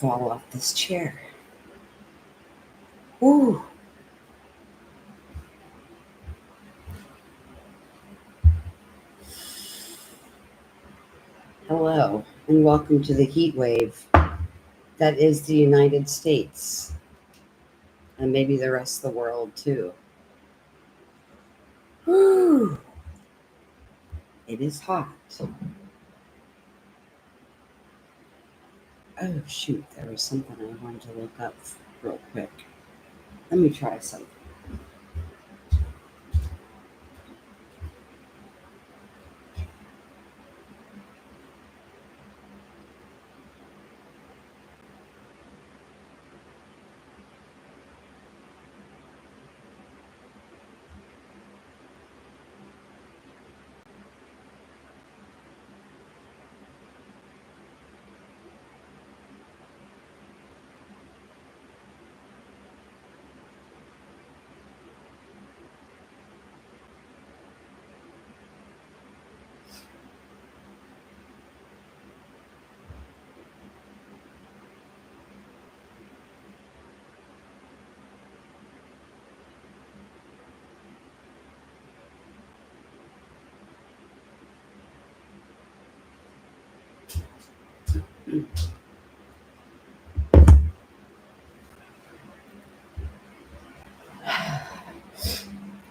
fall off this chair. Ooh. Hello, and welcome to the heat wave that is the United States, and maybe the rest of the world too. Whew. It is hot. Oh, shoot, there was something I wanted to look up real quick. Let me try something.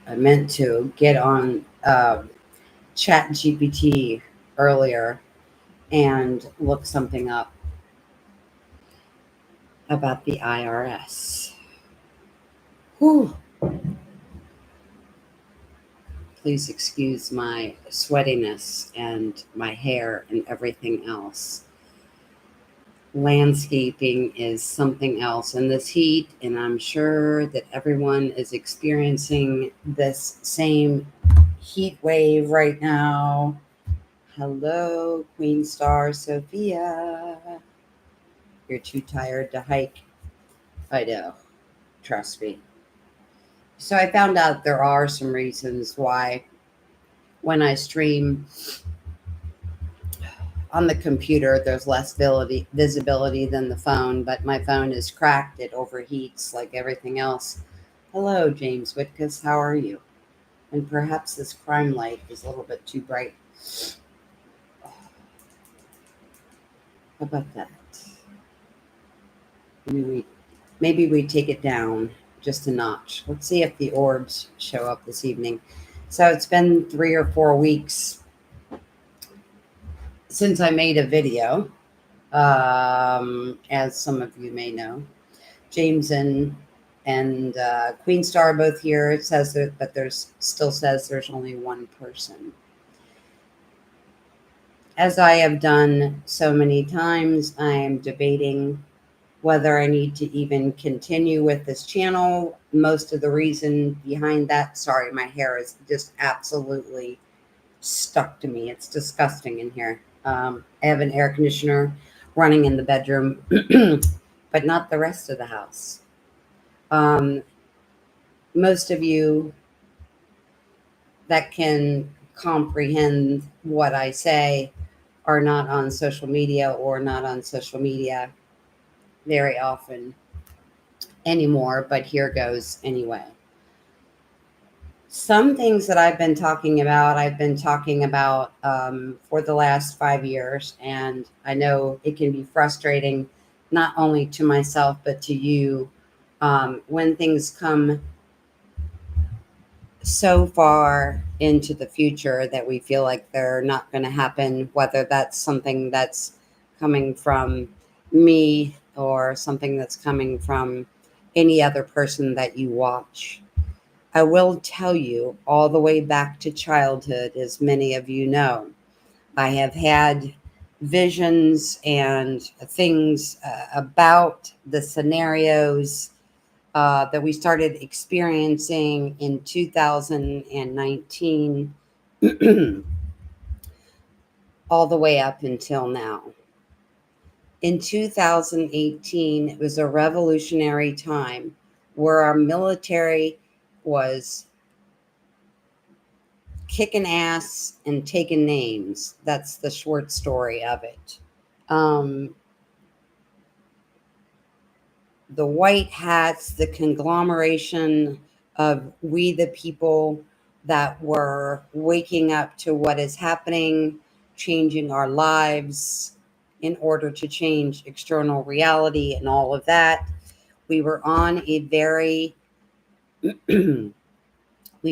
I meant to get on Chat GPT earlier and look something up about the IRS. Whew. Please excuse my sweatiness and my hair and everything else. Landscaping is something else in this heat, and I'm sure that everyone is experiencing this same heat wave right now. Hello, Queen Star Sophia. You're too tired to hike. I know, trust me. So I found out there are some reasons why when I stream on the computer, there's less visibility than the phone, but my phone is cracked. It overheats like everything else. Hello, James Whitkus. How are you? And perhaps this crime light is a little bit too bright. How about that? Maybe we take it down just a notch. Let's see if the orbs show up this evening. So it's been 3 or 4 weeks since I made a video. As some of you may know, James and Queen Star are both here. It says that, but there's still says there's only one person. As I have done so many times, I am debating whether I need to even continue with this channel. Most of the reason behind that, sorry, my hair is just absolutely stuck to me. It's disgusting in here. I have an air conditioner running in the bedroom, but not the rest of the house. Most of you that can comprehend what I say are not on social media or not on social media very often anymore, but here goes anyway. Some things that I've been talking about for the last 5 years, and I know it can be frustrating not only to myself but to you when things come so far into the future that we feel like they're not going to happen, whether that's something that's coming from me or something that's coming from any other person that you watch. I will tell you, all the way back to childhood, as many of you know, I have had visions and things about the scenarios that we started experiencing in 2019 all the way up until now. In 2018, it was a revolutionary time where our military was kicking ass and taking names. That's the short story of it. the white hats, the conglomeration of we the people that were waking up to what is happening, changing our lives in order to change external reality and all of that. We were on a very we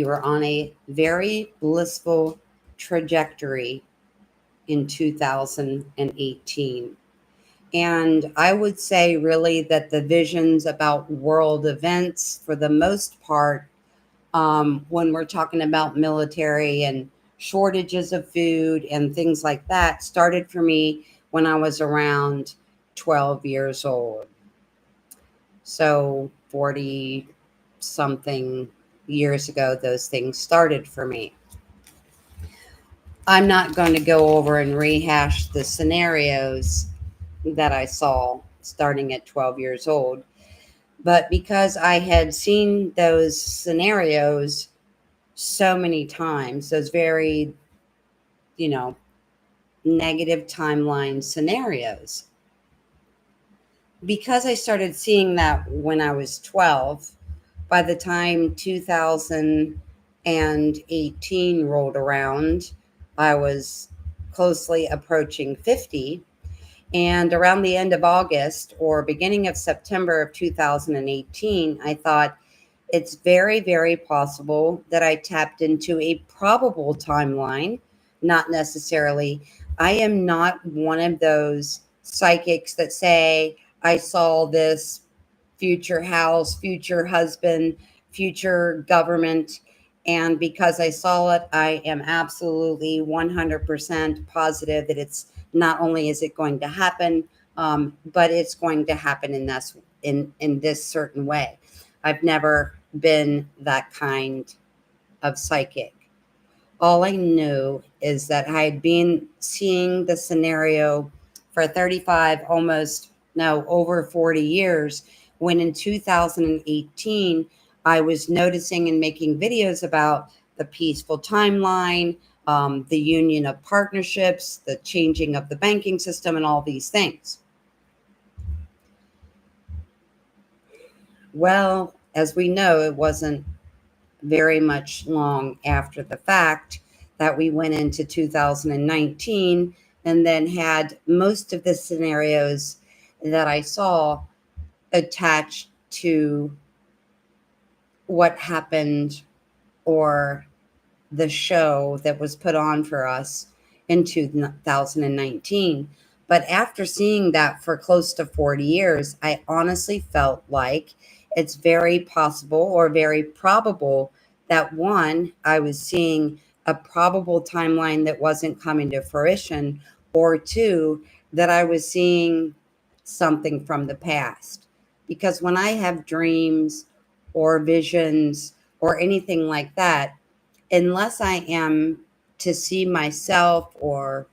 were on a very blissful trajectory in 2018. And I would say, really, that the visions about world events, for the most part, when we're talking about military and shortages of food and things like that, started for me when I was around 12 years old. So 40 something years ago, those things started for me. I'm not going to go over and rehash the scenarios that I saw starting at 12 years old. But because I had seen those scenarios so many times, those very, you know, negative timeline scenarios, because I started seeing that when I was 12, by the time 2018 rolled around, I was closely approaching 50. And around the end of August or beginning of September of 2018, I thought it's very, very possible that I tapped into a probable timeline, not necessarily. I am not one of those psychics that say, I saw this future house, future husband, future government. And because I saw it, I am absolutely 100% positive that it's not only is it going to happen, but it's going to happen in this certain way. I've never been that kind of psychic. All I knew is that I had been seeing the scenario for 35, almost, no, over 40 years, when in 2018, I was noticing and making videos about the peaceful timeline, the union of partnerships, the changing of the banking system, and all these things. Well, as we know, it wasn't very much long after the fact that we went into 2019 and then had most of the scenarios that I saw attached to what happened or the show that was put on for us in 2019. But after seeing that for close to 40 years, I honestly felt like it's very possible or very probable that one, I was seeing a probable timeline that wasn't coming to fruition, or two, that I was seeing something from the past. Because when I have dreams or visions or anything like that, unless I am to see myself or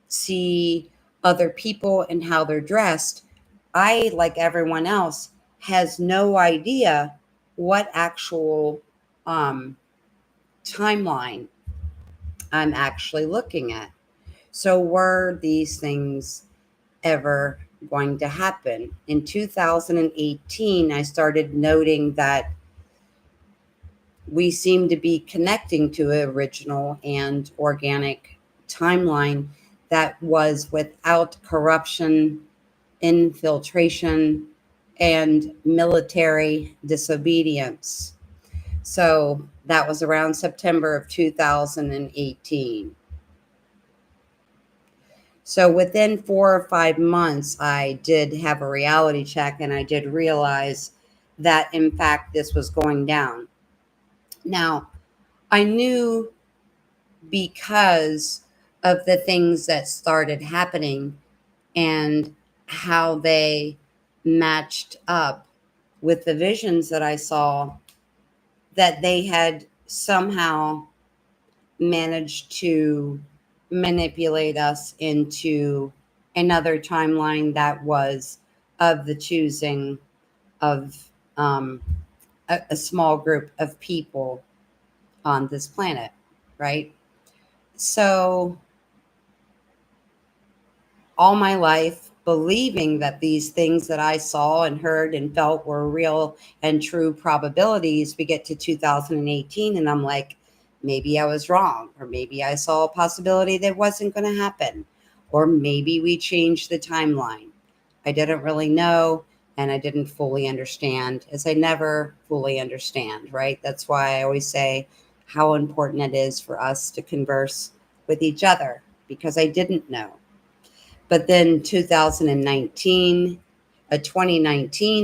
see other people and how they're dressed, I, like everyone else, has no idea what actual um, timeline I'm actually looking at. So, were these things ever going to happen? In 2018, I started noting that we seem to be connecting to an original and organic timeline that was without corruption, infiltration, and military disobedience. So that was around September of 2018. So within 4 or 5 months, I did have a reality check and I did realize that, in fact, this was going down. Now, I knew because of the things that started happening and how they matched up with the visions that I saw, that they had somehow managed to manipulate us into another timeline that was of the choosing of a small group of people on this planet, right? So all my life, believing that these things that I saw and heard and felt were real and true probabilities. We get to 2018 and I'm like, maybe I was wrong, or maybe I saw a possibility that wasn't going to happen, or maybe we changed the timeline. I didn't really know, and I didn't fully understand, as I never fully understand, right? That's why I always say how important it is for us to converse with each other, because I didn't know. But then 2019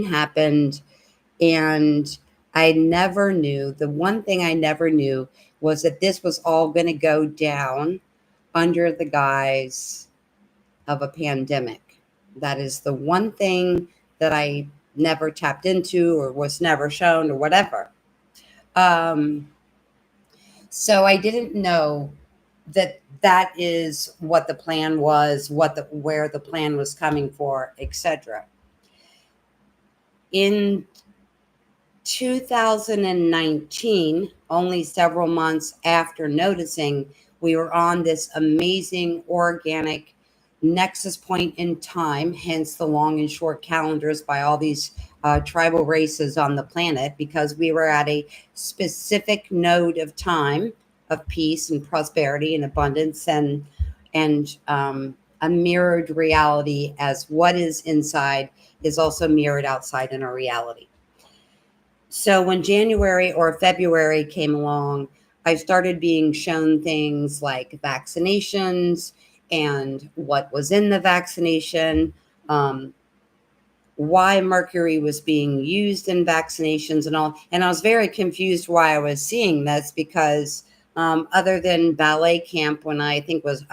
happened, and I never knew. The one thing I never knew was that this was all going to go down under the guise of a pandemic. That is the one thing that I never tapped into or was never shown or whatever. Um, so I didn't know that that is what the plan was, where the plan was coming for, etc. In 2019, only several months after noticing, we were on this amazing organic nexus point in time, hence the long and short calendars by all these tribal races on the planet, because we were at a specific node of time of peace and prosperity and abundance, and a mirrored reality, as what is inside is also mirrored outside in our reality. So when January or February came along, I started being shown things like vaccinations and what was in the vaccination, um, why mercury was being used in vaccinations and all. And I was very confused why I was seeing this, because other than ballet camp, when I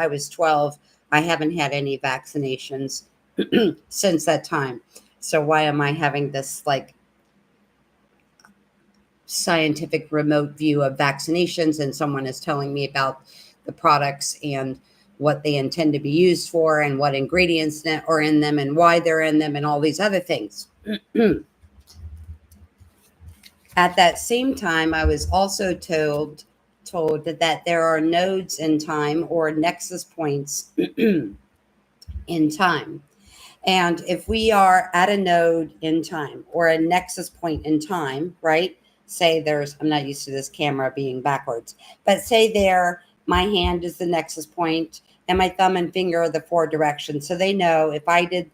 was 12, I haven't had any vaccinations since that time. So why am I having this like scientific remote view of vaccinations, and someone is telling me about the products and what they intend to be used for and what ingredients are in them and why they're in them and all these other things. At that same time, I was also told that there are nodes in time, or nexus points in time. And if we are at a node in time or a nexus point in time, right? Say I'm not used to this camera being backwards, but say my hand is the nexus point and my thumb and finger are the four directions. So they know if I did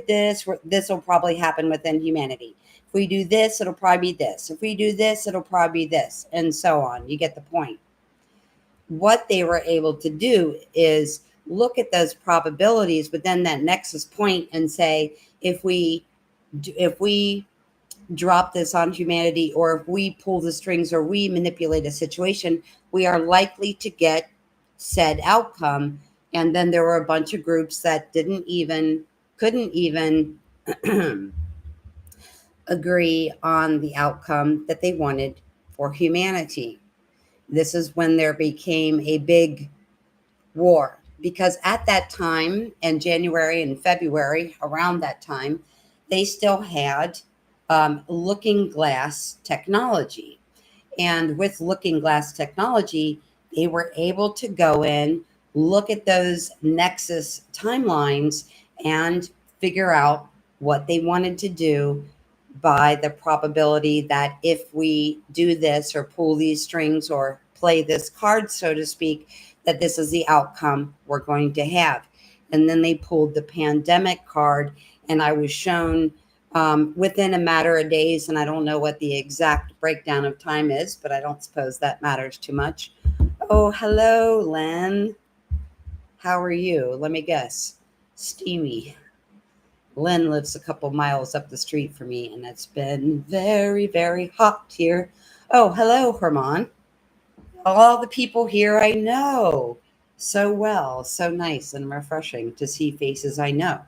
this, this will probably happen within humanity. If we do this, it'll probably be this. If we do this, it'll probably be this, and so on. You get the point. What they were able to do is look at those probabilities within that nexus point and say, if we drop this on humanity, or if we pull the strings or we manipulate a situation, we are likely to get said outcome. And then there were a bunch of groups that couldn't even agree on the outcome that they wanted for humanity. This is when there became a big war, because at that time, in January and February, around that time, they still had looking glass technology. And with looking glass technology, they were able to go in, look at those nexus timelines, and figure out what they wanted to do by the probability that if we do this or pull these strings or play this card, so to speak, that this is the outcome we're going to have. And then they pulled the pandemic card, and I was shown within a matter of days, and I don't know what the exact breakdown of time is, but I don't suppose that matters too much. Oh, hello, Len. How are you? Let me guess. Steamy. Len lives a couple miles up the street from me, and it's been very, very hot here. Oh, hello, Herman. All the people here I know so well. So nice and refreshing to see faces I know.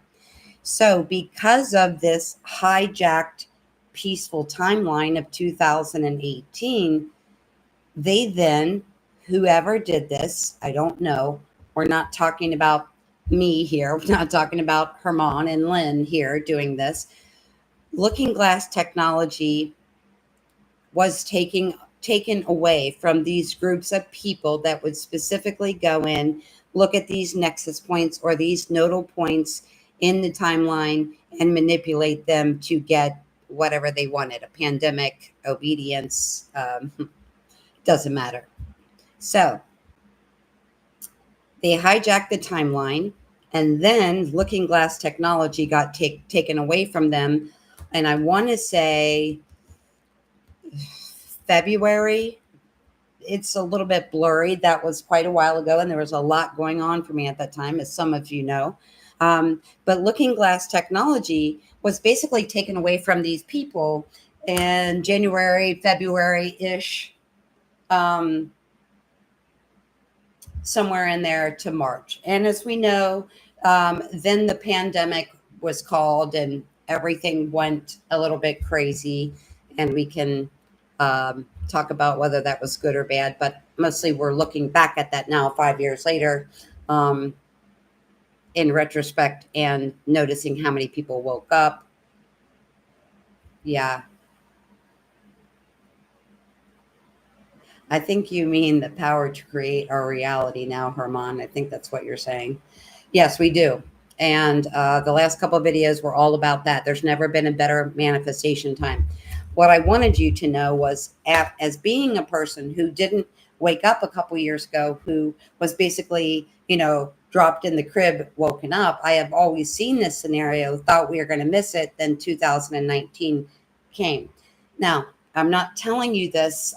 So, because of this hijacked peaceful timeline of 2018, they then, whoever did this, I don't know, we're not talking about me here, we're not talking about Herman and Lynn here doing this. Looking glass technology was taken away from these groups of people that would specifically go in, look at these nexus points or these nodal points, in the timeline and manipulate them to get whatever they wanted, a pandemic, obedience, doesn't matter. So they hijacked the timeline, and then Looking Glass technology got taken away from them. And I want to say February. It's a little bit blurry. That was quite a while ago, and there was a lot going on for me at that time, as some of you know. But Looking Glass technology was basically taken away from these people in January, February ish, um, somewhere in there to March. And as we know, then the pandemic was called and everything went a little bit crazy. And we can talk about whether that was good or bad, but mostly we're looking back at that now, 5 years later, um, in retrospect, and noticing how many people woke up. Yeah, I think you mean the power to create our reality now, Herman. I think that's what you're saying. Yes, we do. And the last couple of videos were all about that. There's never been a better manifestation time. What I wanted you to know was, as being a person who didn't wake up a couple years ago, who was basically, dropped in the crib, woken up, I have always seen this scenario, thought we were going to miss it. Then 2019 came. Now, I'm not telling you this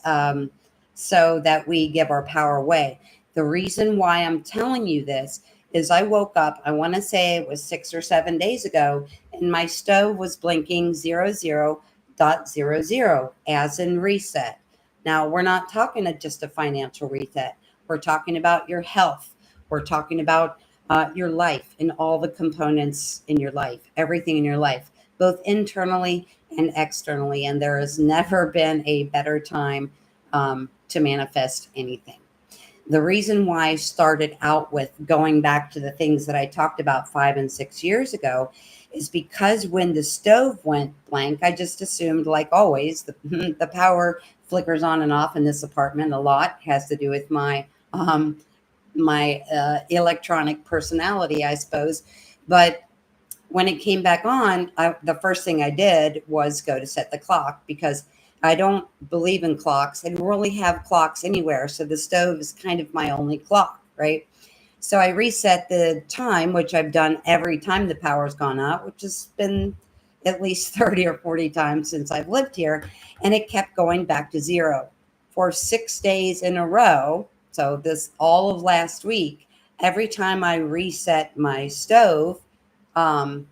so that we give our power away. The reason why I'm telling you this is I woke up, I want to say it was 6 or 7 days ago, and my stove was blinking 00.00 as in reset. Now, we're not talking just a financial reset. We're talking about your health. We're talking about your life and all the components in your life, everything in your life, both internally and externally. And there has never been a better time to manifest anything. The reason why I started out with going back to the things that I talked about 5 and 6 years ago is because when the stove went blank, I just assumed, like always, the power flickers on and off in this apartment a lot. It has to do with my electronic personality, I suppose. But when it came back on, the first thing I did was go to set the clock, because I don't believe in clocks. I don't really have clocks anywhere. So the stove is kind of my only clock, right? So I reset the time, which I've done every time the power's gone out, which has been at least 30 or 40 times since I've lived here. And it kept going back to zero for 6 days in a row. So this all of last week, every time I reset my stove, to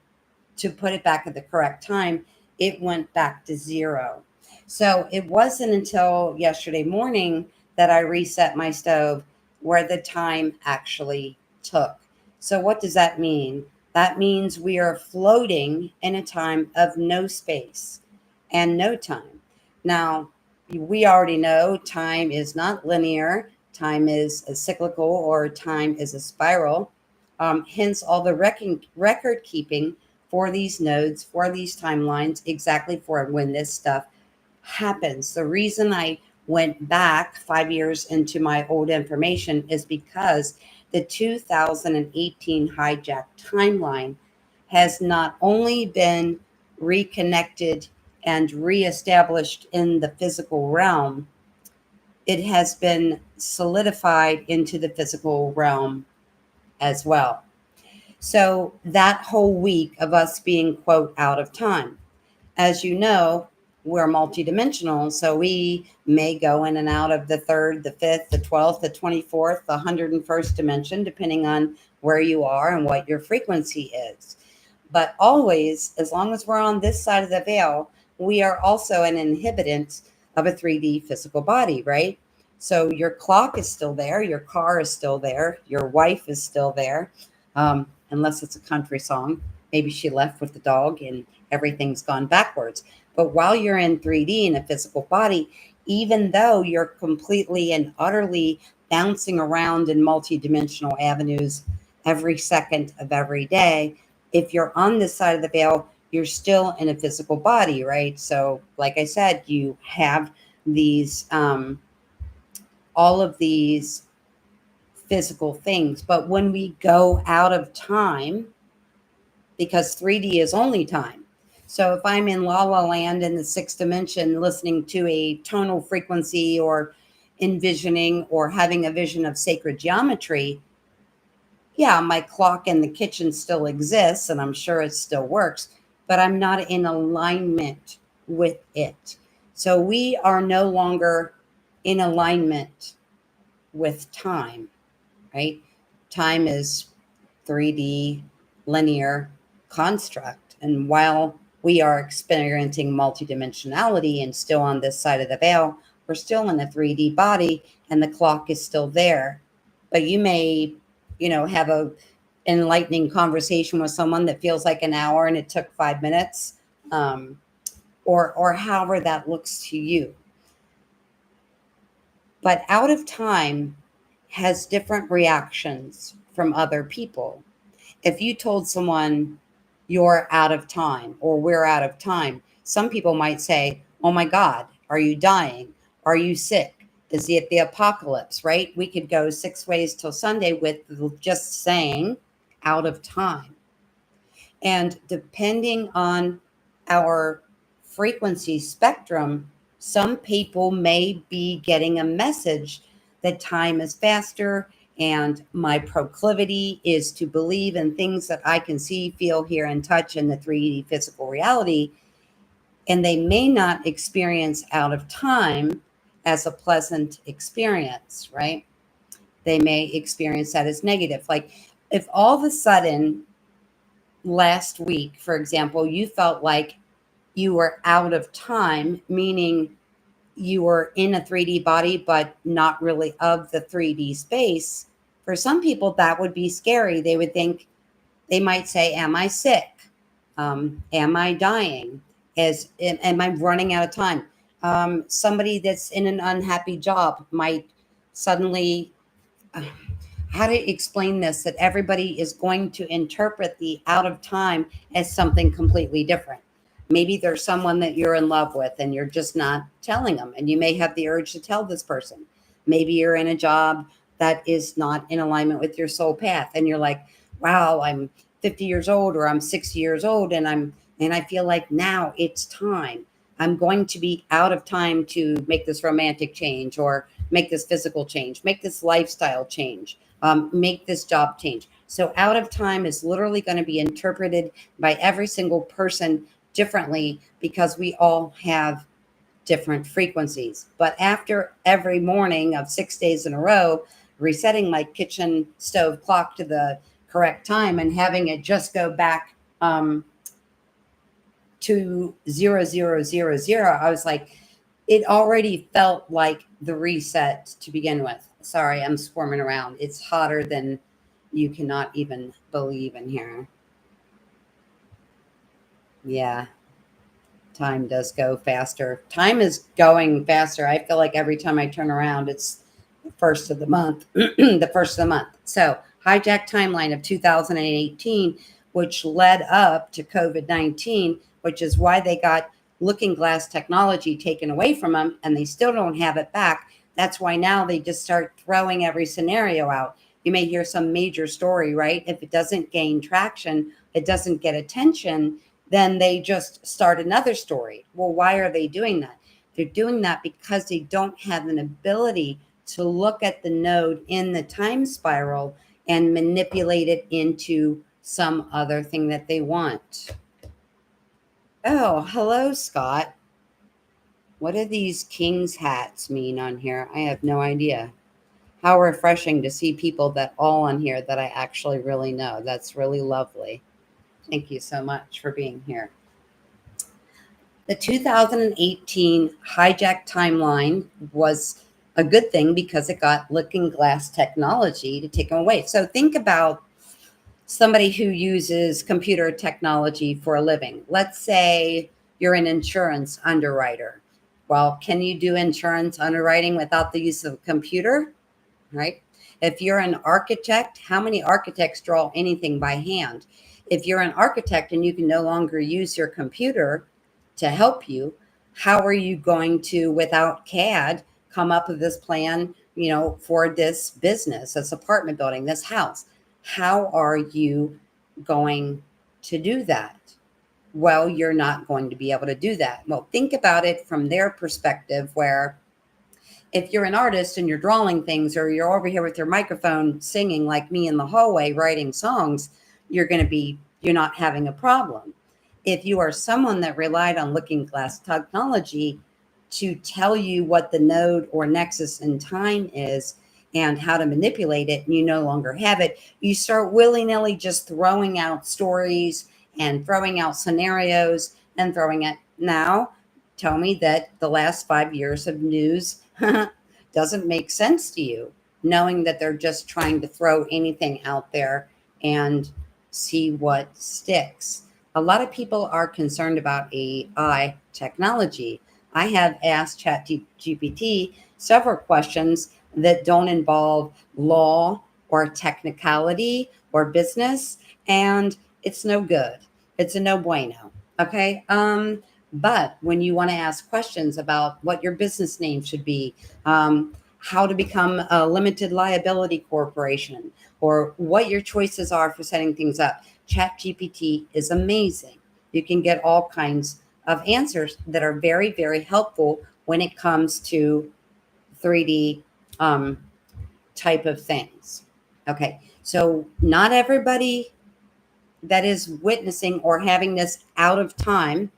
put it back at the correct time, it went back to zero. So it wasn't until yesterday morning that I reset my stove where the time actually took. So what does that mean? That means we are floating in a time of no space and no time. Now, we already know time is not linear, time is a cyclical, or time is a spiral. Hence, all the record keeping for these nodes, for these timelines, exactly for when this stuff happens. The reason I went back 5 years into my old information is because the 2018 hijacked timeline has not only been reconnected and reestablished in the physical realm, it has been solidified into the physical realm as well. So that whole week of us being, quote, out of time, as you know, we're multidimensional. So we may go in and out of the third, the fifth, the 12th, the 24th, the 101st dimension, depending on where you are and what your frequency is. But always, as long as we're on this side of the veil, we are also an inhabitant of a 3D physical body, right? So your clock is still there, your car is still there, your wife is still there, unless it's a country song. Maybe she left with the dog and everything's gone backwards. But while you're in 3D in a physical body, even though you're completely and utterly bouncing around in multidimensional avenues every second of every day, if you're on this side of the veil, you're still in a physical body, right? So, like I said, you have these, all of these physical things. But when we go out of time, because 3D is only time. So if I'm in La La Land in the sixth dimension, listening to a tonal frequency or envisioning or having a vision of sacred geometry, yeah, my clock in the kitchen still exists and I'm sure it still works, but I'm not in alignment with it. So we are no longer in alignment with time, right? Time is 3D linear construct. And while we are experiencing multidimensionality and still on this side of the veil, we're still in a 3D body and the clock is still there. But you may, have a enlightening conversation with someone that feels like an hour and it took 5 minutes, or however that looks to you. But out of time has different reactions from other people. If you told someone you're out of time or we're out of time, some people might say, oh my God, are you dying? Are you sick? Is it the apocalypse, right? We could go 6 ways till Sunday with just saying out of time. And depending on our frequency spectrum, some people may be getting a message that time is faster and my proclivity is to believe in things that I can see, feel, hear, and touch in the 3D physical reality. And they may not experience out of time as a pleasant experience, right? They may experience that as negative. Like if all of a sudden last week, for example, you felt like you were out of time, meaning you were in a 3D body, but not really of the 3D space. For some people, that would be scary. They would think, they might say, am I sick? Am I dying? Am I running out of time? Somebody that's in an unhappy job might suddenly, how to explain this, that everybody is going to interpret the out of time as something completely different. Maybe there's someone that you're in love with and you're just not telling them, and you may have the urge to tell this person. Maybe you're in a job that is not in alignment with your soul path and you're like, wow, I'm 50 years old or I'm 60 years old and I feel like now it's time. I'm going to be out of time to make this romantic change or make this physical change, make this lifestyle change, make this job change. So out of time is literally going to be interpreted by every single person differently because we all have different frequencies. But after every morning of 6 days in a row, resetting my kitchen stove clock to the correct time and having it just go back to 0000, I was like, it already felt like the reset to begin with. Sorry, I'm squirming around. It's hotter than you cannot even believe in here. Yeah, time does go faster. Time is going faster. I feel like every time I turn around, it's the first of the month, the first of the month. So, hijacked timeline of 2018, which led up to COVID-19, which is why they got looking glass technology taken away from them and they still don't have it back. That's why now they just start throwing every scenario out. You may hear some major story, right? If it doesn't gain traction, it doesn't get attention, then they just start another story. Well, why are they doing that? They're doing that because they don't have an ability to look at the node in the time spiral and manipulate it into some other thing that they want. Oh, hello, Scott. What do these king's hats mean on here? I have no idea. How refreshing to see people that all on here that I actually really know. That's really lovely. Thank you so much for being here. The 2018 Hijacked Timeline was a good thing because it got looking glass technology to take them away. So think about somebody who uses computer technology for a living. Let's say you're an insurance underwriter. Well, can you do insurance underwriting without the use of a computer? Right? If you're an architect, how many architects draw anything by hand? If you're an architect and you can no longer use your computer to help you, how are you going to, without CAD, come up with this plan, for this business, this apartment building, this house? How are you going to do that. Well, you're not going to be able to do that. Well, think about it from their perspective, where if you're an artist and you're drawing things, or you're over here with your microphone singing like me in the hallway writing songs, you're not having a problem. If you are someone that relied on looking glass technology to tell you what the node or nexus in time is and how to manipulate it, and you no longer have it, you start willy-nilly just throwing out stories and throwing out scenarios and throwing it. Now tell me that the last 5 years of news doesn't make sense to you, knowing that they're just trying to throw anything out there and see what sticks. A lot of people are concerned about AI technology. I have asked ChatGPT several questions that don't involve law or technicality or business, and it's no good. It's a no bueno. Okay. But when you want to ask questions about what your business name should be, how to become a limited liability corporation, or what your choices are for setting things up, ChatGPT is amazing. You can get all kinds of answers that are very, very helpful when it comes to 3D type of things. Okay, so not everybody that is witnessing or having this out of time,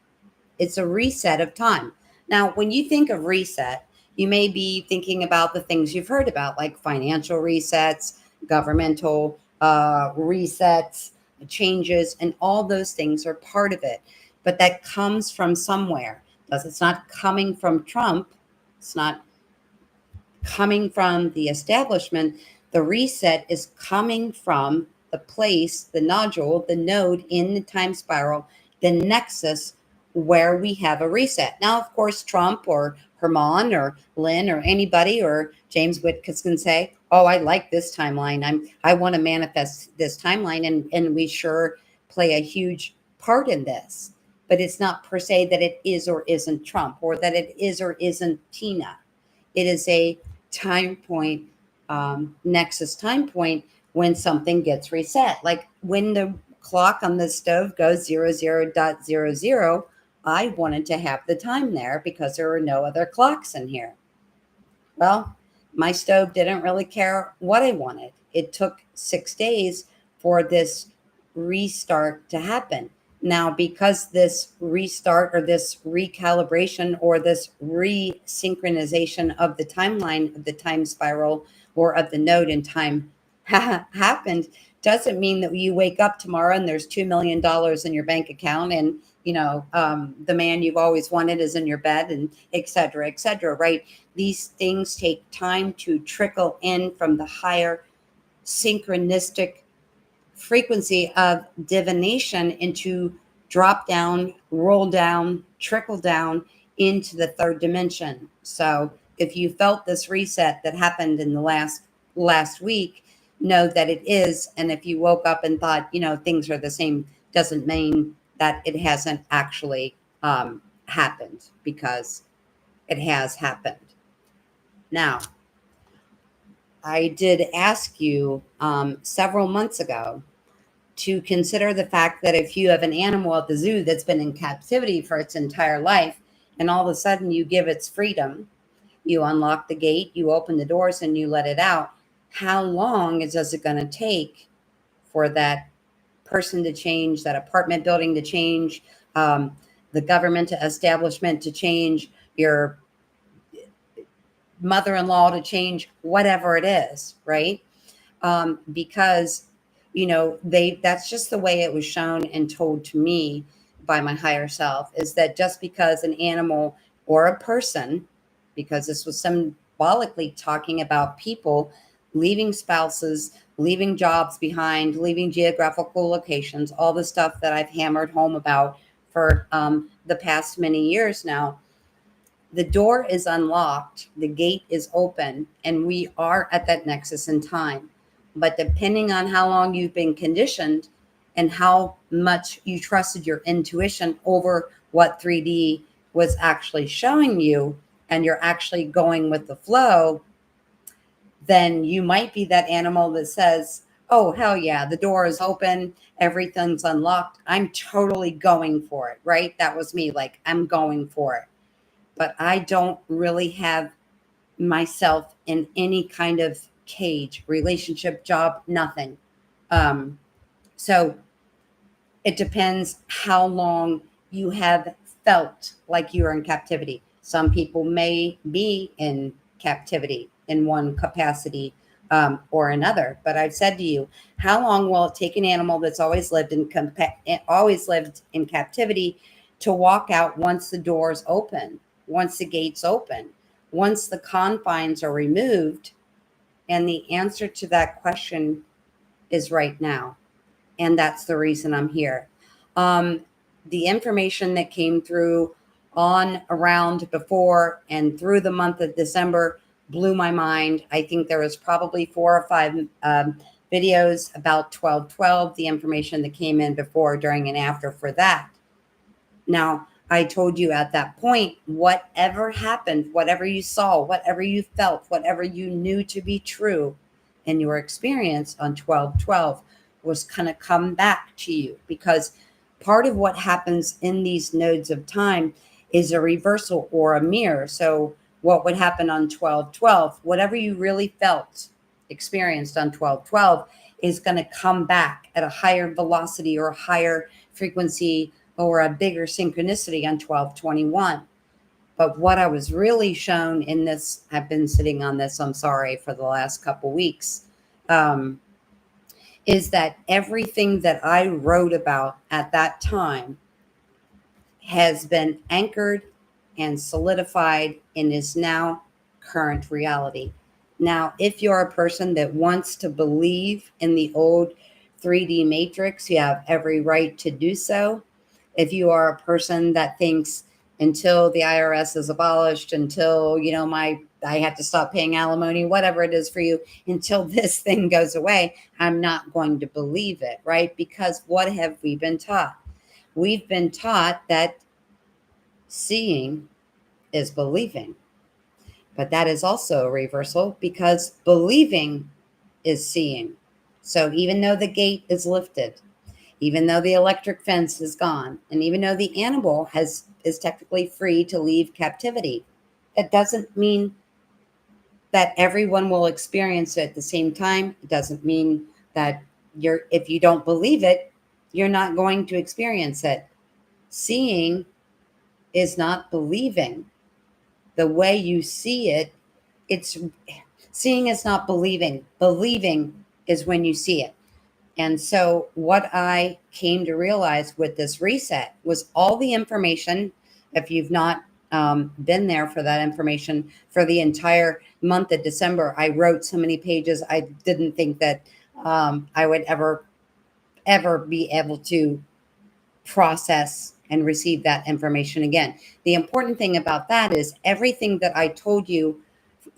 it's a reset of time. Now, when you think of reset, you may be thinking about the things you've heard about, like financial resets, governmental resets, changes, and all those things are part of it. But that comes from somewhere. It's not coming from Trump. It's not coming from the establishment. The reset is coming from the place, the nodule, the node in the time spiral, the nexus where we have a reset. Now, of course, Trump or Herman or Lynn or anybody or James Whitkus can say, "Oh, I like this timeline. I want to manifest this timeline," and we sure play a huge part in this. But it's not per se that it is or isn't Trump, or that it is or isn't Tina. It is a time point, nexus time point, when something gets reset. Like when the clock on the stove goes 00.00, I wanted to have the time there because there were no other clocks in here. Well, my stove didn't really care what I wanted. It took 6 days for this restart to happen. Now, because this restart or this recalibration or this resynchronization of the timeline of the time spiral or of the node in time happened, doesn't mean that you wake up tomorrow and there's $2 million in your bank account, and the man you've always wanted is in your bed, and et cetera, right? These things take time to trickle in from the higher synchronistic frequency of divination into drop down, roll down, trickle down into the third dimension. So if you felt this reset that happened in the last week, know that it is. And if you woke up and thought, things are the same, doesn't mean that it hasn't actually happened, because it has happened. Now, I did ask you several months ago to consider the fact that if you have an animal at the zoo that's been in captivity for its entire life, and all of a sudden you give its freedom, you unlock the gate, you open the doors, and you let it out, how long is it going to take for that person to change, that apartment building to change, the government establishment to change, your mother-in-law to change, whatever it is, right? Because that's just the way it was shown and told to me by my higher self, is that just because an animal or a person, because this was symbolically talking about people leaving spouses, leaving jobs behind, leaving geographical locations, all the stuff that I've hammered home about for the past many years now. The door is unlocked, the gate is open, and we are at that nexus in time. But depending on how long you've been conditioned and how much you trusted your intuition over what 3D was actually showing you, and you're actually going with the flow, then you might be that animal that says, Oh, hell yeah. The door is open. Everything's unlocked. I'm totally going for it, right? That was me. Like, I'm going for it. But I don't really have myself in any kind of cage, relationship, job, nothing. Um, so it depends how long you have felt like you're in captivity. Some people may be in captivity in one capacity or another. But I've said to you, how long will it take an animal that's always lived in captivity to walk out once the doors open, once the gates open, once the confines are removed? And the answer to that question is right now, and that's the reason I'm here. Um, the information that came through on, around, before, and through the month of December blew my mind. I think there was probably 4 or 5 videos about 1212, the information that came in before, during, and after for that. Now, I told you at that point, whatever happened, whatever you saw, whatever you felt, whatever you knew to be true in your experience on 1212 was going to come back to you, because part of what happens in these nodes of time is a reversal or a mirror. So, what would happen on 1212, whatever you really felt, experienced on 1212, is going to come back at a higher velocity or a higher frequency or a bigger synchronicity on 1221. But what I was really shown in this, I've been sitting on this, I'm sorry, for the last couple weeks, um, is that everything that I wrote about at that time has been anchored and solidified and is now current reality. Now, if you're a person that wants to believe in the old 3D matrix, you have every right to do so. If you are a person that thinks until the IRS is abolished, until, I have to stop paying alimony, whatever it is for you, until this thing goes away, I'm not going to believe it, right? Because what have we been taught? We've been taught that seeing is believing, but that is also a reversal, because believing is seeing. So even though the gate is lifted, even though the electric fence is gone, and even though the animal is technically free to leave captivity, that doesn't mean that everyone will experience it at the same time. It doesn't mean that if you don't believe it, you're not going to experience it. Seeing is not believing. The way you see it, it's seeing is not believing. Believing is when you see it. And so, what I came to realize with this reset was all the information. If you've not been there for that information for the entire month of December, I wrote so many pages. I didn't think that I would ever be able to process and receive that information again. The important thing about that is everything that I told you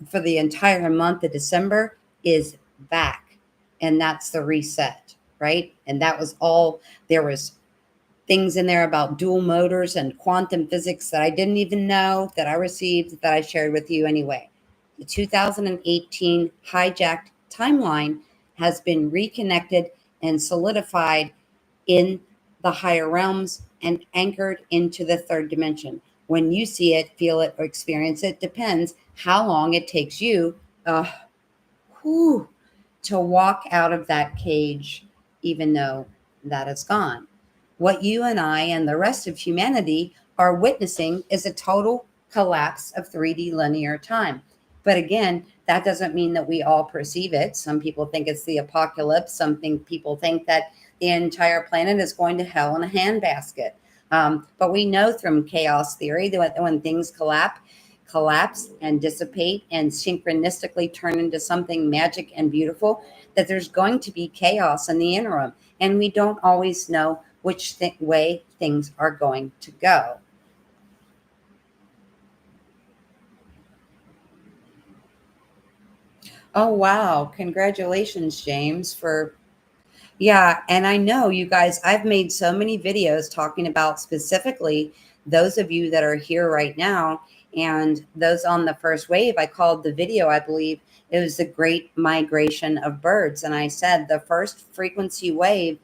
for the entire month of December is back. And that's the reset, right? And that was all. There was things in there about dual motors and quantum physics that I didn't even know that I received, that I shared with you anyway. The 2018 Highjacked Timeline has been reconnected and solidified in the higher realms and anchored into the third dimension. When you see it, feel it, or experience it, depends how long it takes you whew, to walk out of that cage, even though that is gone. What you and I and the rest of humanity are witnessing is a total collapse of 3D linear time. But again, that doesn't mean that we all perceive it. Some people think it's the apocalypse. People think that the entire planet is going to hell in a handbasket. But we know from chaos theory that when things collapse and dissipate and synchronistically turn into something magic and beautiful, that there's going to be chaos in the interim. And we don't always know which way things are going to go. Oh, wow. Congratulations, James, for yeah, and I know you guys, I've made so many videos talking about specifically those of you that are here right now And those on the first wave, I called the video, I believe it was the Great Migration of Birds. And I said the first frequency wave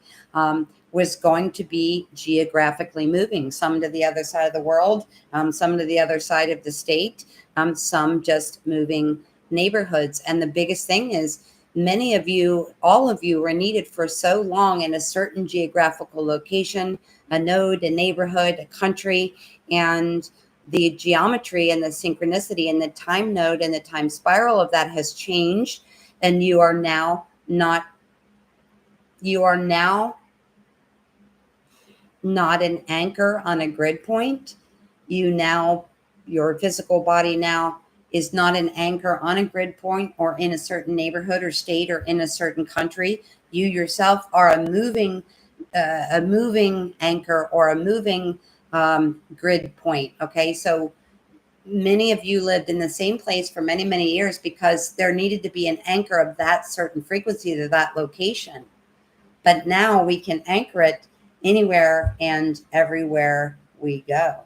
was going to be geographically moving, some to the other side of the world, some to the other side of the state, some just moving neighborhoods. And the biggest thing is, many of you, all of you, were needed for so long in a certain geographical location, a node, a neighborhood, a country, and the geometry and the synchronicity and the time node and the time spiral of that has changed. And you are now not an anchor on a grid point. Your physical body now is not an anchor on a grid point or in a certain neighborhood or state or in a certain country. You yourself are a moving anchor or a moving grid point. Okay, so many of you lived in the same place for many, many years because there needed to be an anchor of that certain frequency to that location. But now we can anchor it anywhere and everywhere we go.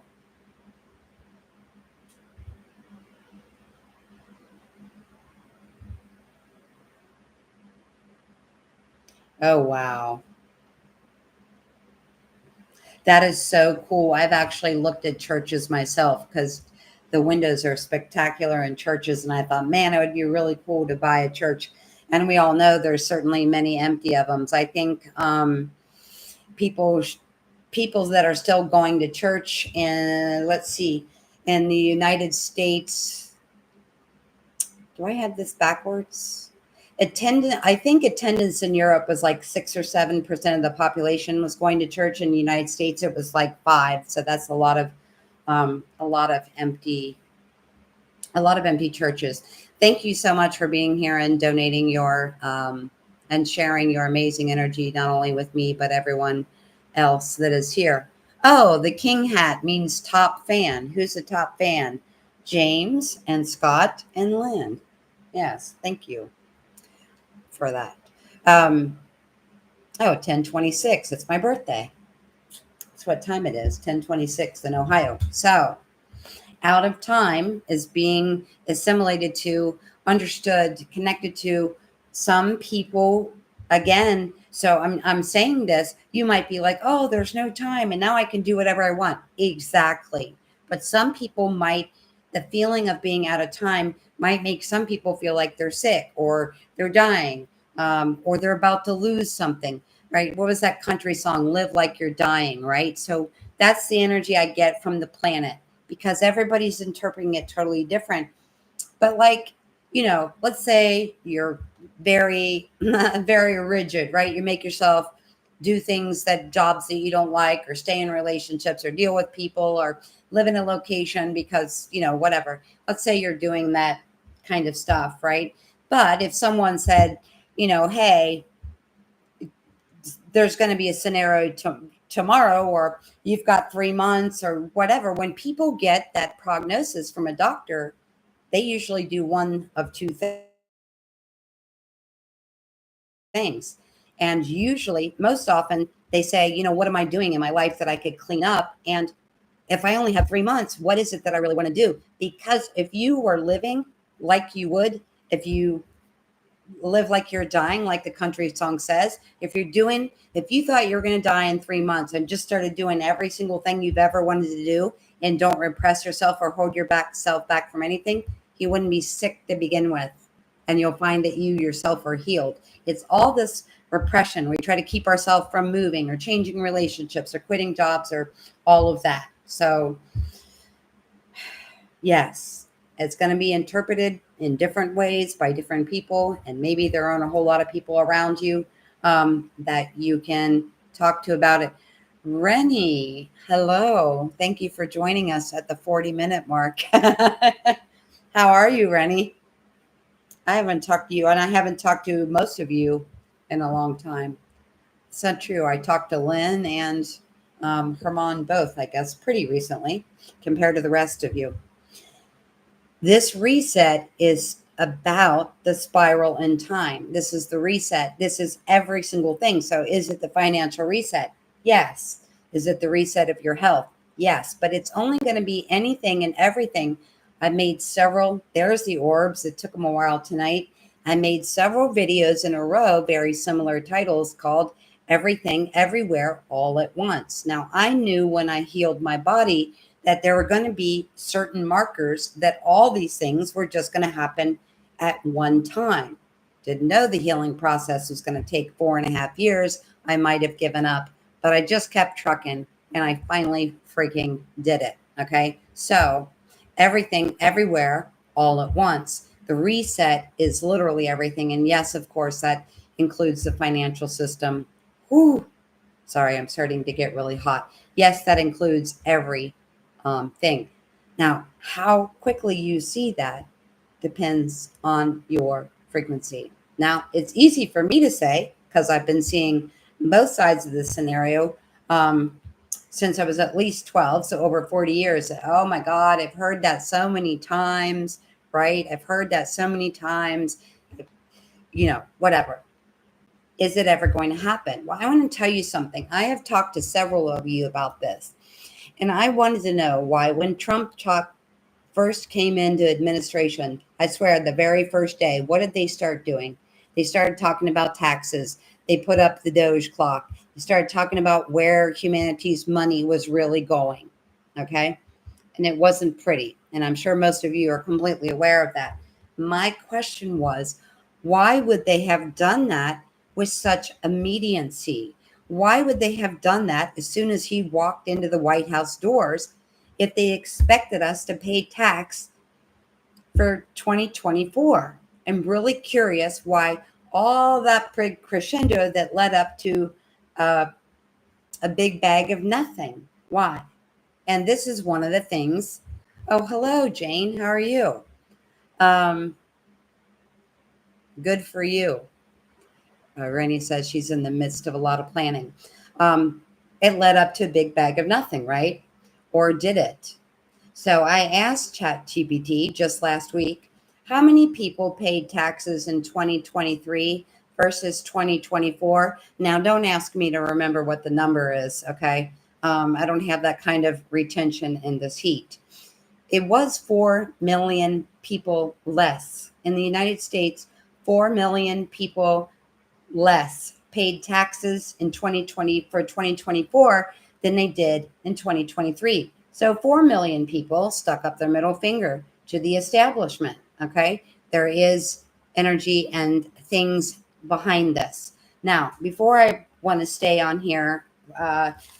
Oh, wow. That is so cool. I've actually looked at churches myself because the windows are spectacular in churches. And I thought, man, it would be really cool to buy a church. And we all know there's certainly many empty of them. So I think people that are still going to church in, let's see, in the United States, do I have this backwards? I think attendance in Europe was like 6 or 7% of the population was going to church. In the United States, it was like 5. So that's a lot of empty churches. Thank you so much for being here and donating your and sharing your amazing energy, not only with me, but everyone else that is here. Oh, the king hat means top fan. Who's the top fan? James and Scott and Lynn. Yes, thank you for that. 10:26. It's my birthday. That's what time it is. 10:26 in Ohio. So out of time is being assimilated to, understood, connected to some people again. So I'm saying this, you might be like, oh, there's no time and now I can do whatever I want. Exactly. But some people might, the feeling of being out of time might make some people feel like they're sick or they're dying, or they're about to lose something, right? What was that country song? Live like you're dying, right? So that's the energy I get from the planet, because everybody's interpreting it totally different. But like, let's say you're very, very rigid, right? You make yourself do jobs that you don't like, or stay in relationships, or deal with people, or live in a location because, whatever. Let's say you're doing that kind of stuff, right? But if someone said, hey, there's going to be a scenario tomorrow, or you've got 3 months or whatever, when people get that prognosis from a doctor, they usually do one of two things. And usually, most often, they say, what am I doing in my life that I could clean up? And if I only have 3 months, what is it that I really want to do? Because if you were living like you would, if you live like you're dying, like the country song says, if you thought you were going to die in 3 months and just started doing every single thing you've ever wanted to do, and don't repress yourself or hold yourself back from anything, you wouldn't be sick to begin with. And you'll find that you yourself are healed. It's all this repression. We try to keep ourselves from moving or changing relationships or quitting jobs or all of that. So yes, it's going to be interpreted in different ways by different people. And maybe there aren't a whole lot of people around you that you can talk to about it. Rennie, hello. Thank you for joining us at the 40-minute mark. How are you, Rennie? I haven't talked to you, and I haven't talked to most of you in a long time. It's not true. I talked to Lynn and Herman both, I guess, pretty recently compared to the rest of you. This reset is about the spiral in time. This is the reset. This is every single thing. So is it the financial reset? Yes. Is it the reset of your health? Yes. But it's only going to be anything and everything I made several, there's the orbs. It took them a while tonight. I made several videos in a row, very similar titles called Everything, Everywhere, All at Once. Now, I knew when I healed my body that there were going to be certain markers that all these things were just going to happen at one time. Didn't know the healing process was going to take 4.5 years. I might have given up, but I just kept trucking and I finally freaking did it. Okay. So, everything, everywhere, all at once. The reset is literally everything. And yes, of course, that includes the financial system. Whew, sorry, I'm starting to get really hot. Yes, that includes every thing. Now, how quickly you see that depends on your frequency. Now, it's easy for me to say because I've been seeing both sides of this scenario since I was at least 12, so over 40 years. Oh my God, I've heard that so many times, right? I've heard that so many times, whatever. Is it ever going to happen? Well, I want to tell you something. I have talked to several of you about this, and I wanted to know why when Trump first came into administration, I swear the very first day, what did they start doing? They started talking about taxes. They put up the Doge clock. They started talking about where humanity's money was really going. Okay. And it wasn't pretty. And I'm sure most of you are completely aware of that. My question was, why would they have done that with such immediacy? Why would they have done that as soon as he walked into the White House doors if they expected us to pay tax for 2024? I'm really curious why all that crescendo that led up to a big bag of nothing. Why? And this is one of the things. Oh, hello, Jane. How are you? Um, Good for you. Rennie says she's in the midst of a lot of planning. It led up to a big bag of nothing, right? Or did it? So I asked ChatGPT just last week, how many people paid taxes in 2023 versus 2024? Now, don't ask me to remember what the number is, okay? I don't have that kind of retention in this heat. It was 4 million people less. In the United States, 4 million people less paid taxes in 2020 for 2024 than they did in 2023. So 4 million people stuck up their middle finger to the establishment. Okay. There is energy and things behind this. Now, before I want to stay on here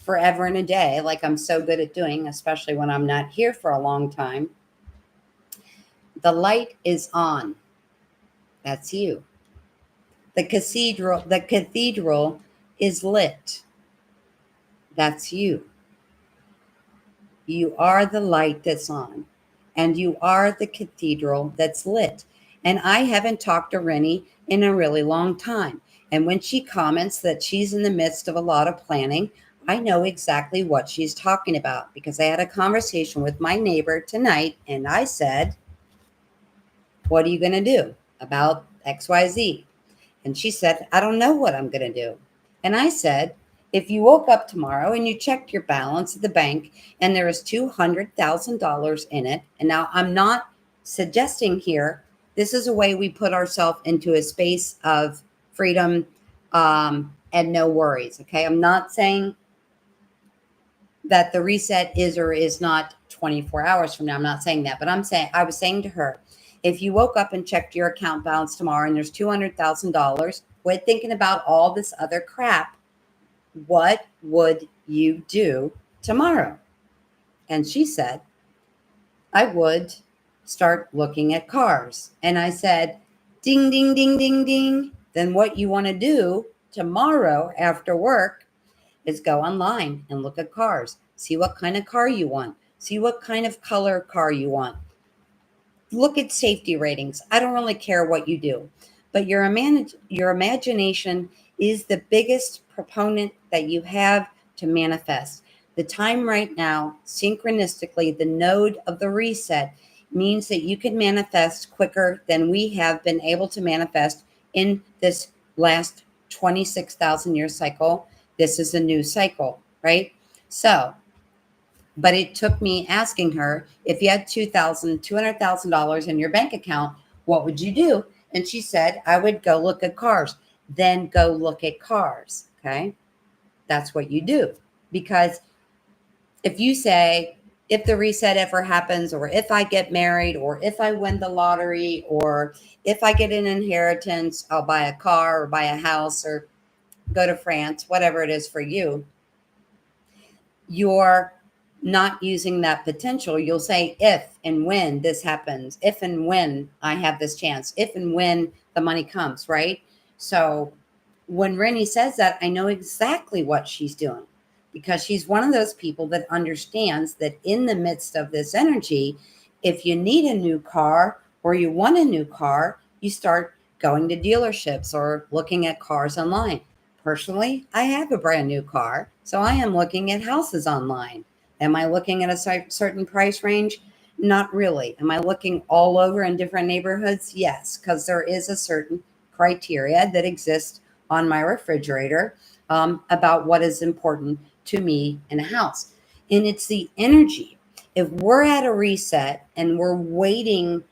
forever and a day, like I'm so good at doing, especially when I'm not here for a long time, the light is on. That's you. The cathedral is lit. That's you. You are the light that's on, and you are the cathedral that's lit. And I haven't talked to Rennie in a really long time. And when she comments that she's in the midst of a lot of planning, I know exactly what she's talking about because I had a conversation with my neighbor tonight, and I said, what are you going to do about XYZ? And she said, I don't know what I'm going to do. And I said, if you woke up tomorrow and you checked your balance at the bank and there is $200,000 in it, and now I'm not suggesting here, this is a way we put ourselves into a space of freedom and no worries. Okay. I'm not saying that the reset is or is not 24 hours from now. I'm not saying that, but I was saying to her, if you woke up and checked your account balance tomorrow and there's $200,000, quit thinking about all this other crap. What would you do tomorrow? And she said, I would start looking at cars. And I said, ding, ding, ding, ding, ding. Then what you want to do tomorrow after work is go online and look at cars. See what kind of car you want. See what kind of color car you want. Look at safety ratings. I don't really care what you do, but your imagination is the biggest proponent that you have to manifest. The time right now, synchronistically, the node of the reset means that you can manifest quicker than we have been able to manifest in this last 26,000 year cycle. This is a new cycle, right? So But it took me asking her, if you had $200,000 in your bank account, what would you do? And she said, I would go look at cars. Then go look at cars. Okay. That's what you do. Because if you say, if the reset ever happens, or if I get married, or if I win the lottery, or if I get an inheritance, I'll buy a car or buy a house or go to France, whatever it is for you, you're not using that potential. You'll say, if and when this happens, if and when I have this chance, if and when the money comes, right? So when Rennie says that, I know exactly what she's doing, because she's one of those people that understands that in the midst of this energy, if you need a new car or you want a new car, you start going to dealerships or looking at cars online. Personally, I have a brand new car, so I am looking at houses online. Am I looking at a certain price range? Not really. Am I looking all over in different neighborhoods? Yes, because there is a certain criteria that exists on my refrigerator about what is important to me in a house. And it's the energy. If we're at a reset and we're waiting,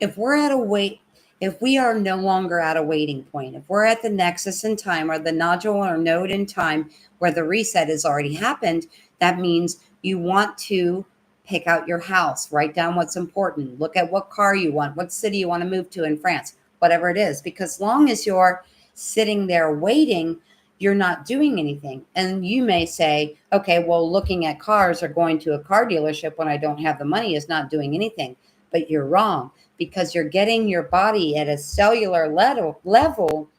if we're at a wait, if we are no longer at a waiting point, if we're at the nexus in time or the nodule or node in time where the reset has already happened, that means you want to pick out your house, write down what's important, look at what car you want, what city you want to move to in France, whatever it is. Because long as you're sitting there waiting, you're not doing anything. And you may say, okay, well, looking at cars or going to a car dealership when I don't have the money is not doing anything. But you're wrong, because you're getting your body at a cellular level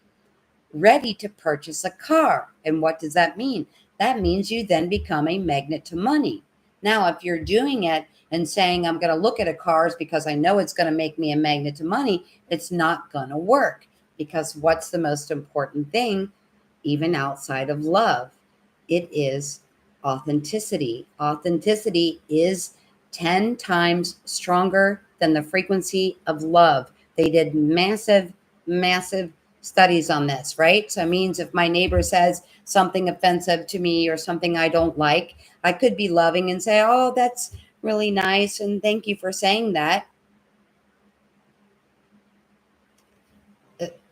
ready to purchase a car. And what does that mean? That means you then become a magnet to money. Now, if you're doing it and saying, I'm going to look at a cars because I know it's going to make me a magnet to money, it's not going to work. Because what's the most important thing, even outside of love? It is authenticity. Authenticity is 10 times stronger than the frequency of love. They did massive, massive studies on this, right? So it means if my neighbor says something offensive to me or something I don't like, I could be loving and say, oh, that's really nice, and thank you for saying that.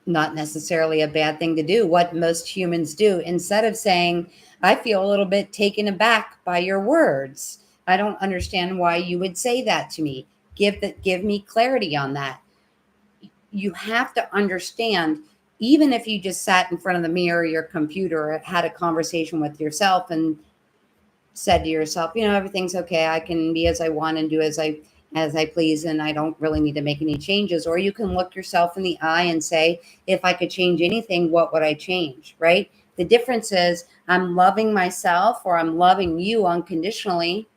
Not necessarily a bad thing to do. What most humans do, instead of saying, I feel a little bit taken aback by your words, I don't understand why you would say that to me. Give me clarity on that. You have to understand, even if you just sat in front of the mirror or your computer or had a conversation with yourself and said to yourself, everything's okay, I can be as I want and do as I please, and I don't really need to make any changes. Or you can look yourself in the eye and say, if I could change anything, what would I change? Right? The difference is I'm loving myself or I'm loving you unconditionally.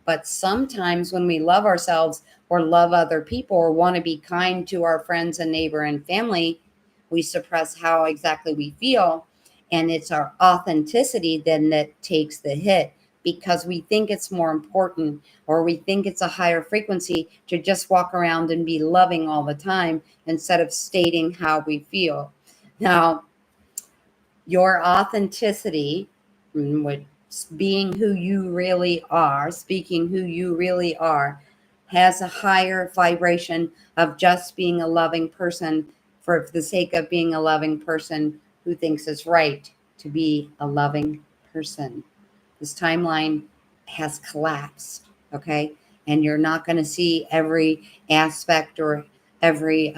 But sometimes when we love ourselves or love other people or want to be kind to our friends and neighbor and family, we suppress how exactly we feel. And it's our authenticity then that takes the hit, because we think it's more important, or we think it's a higher frequency to just walk around and be loving all the time instead of stating how we feel. Now, your authenticity, being who you really are, speaking who you really are, has a higher vibration of just being a loving person for the sake of being a loving person who thinks it's right to be a loving person. This timeline has collapsed, okay? And you're not going to see every aspect or every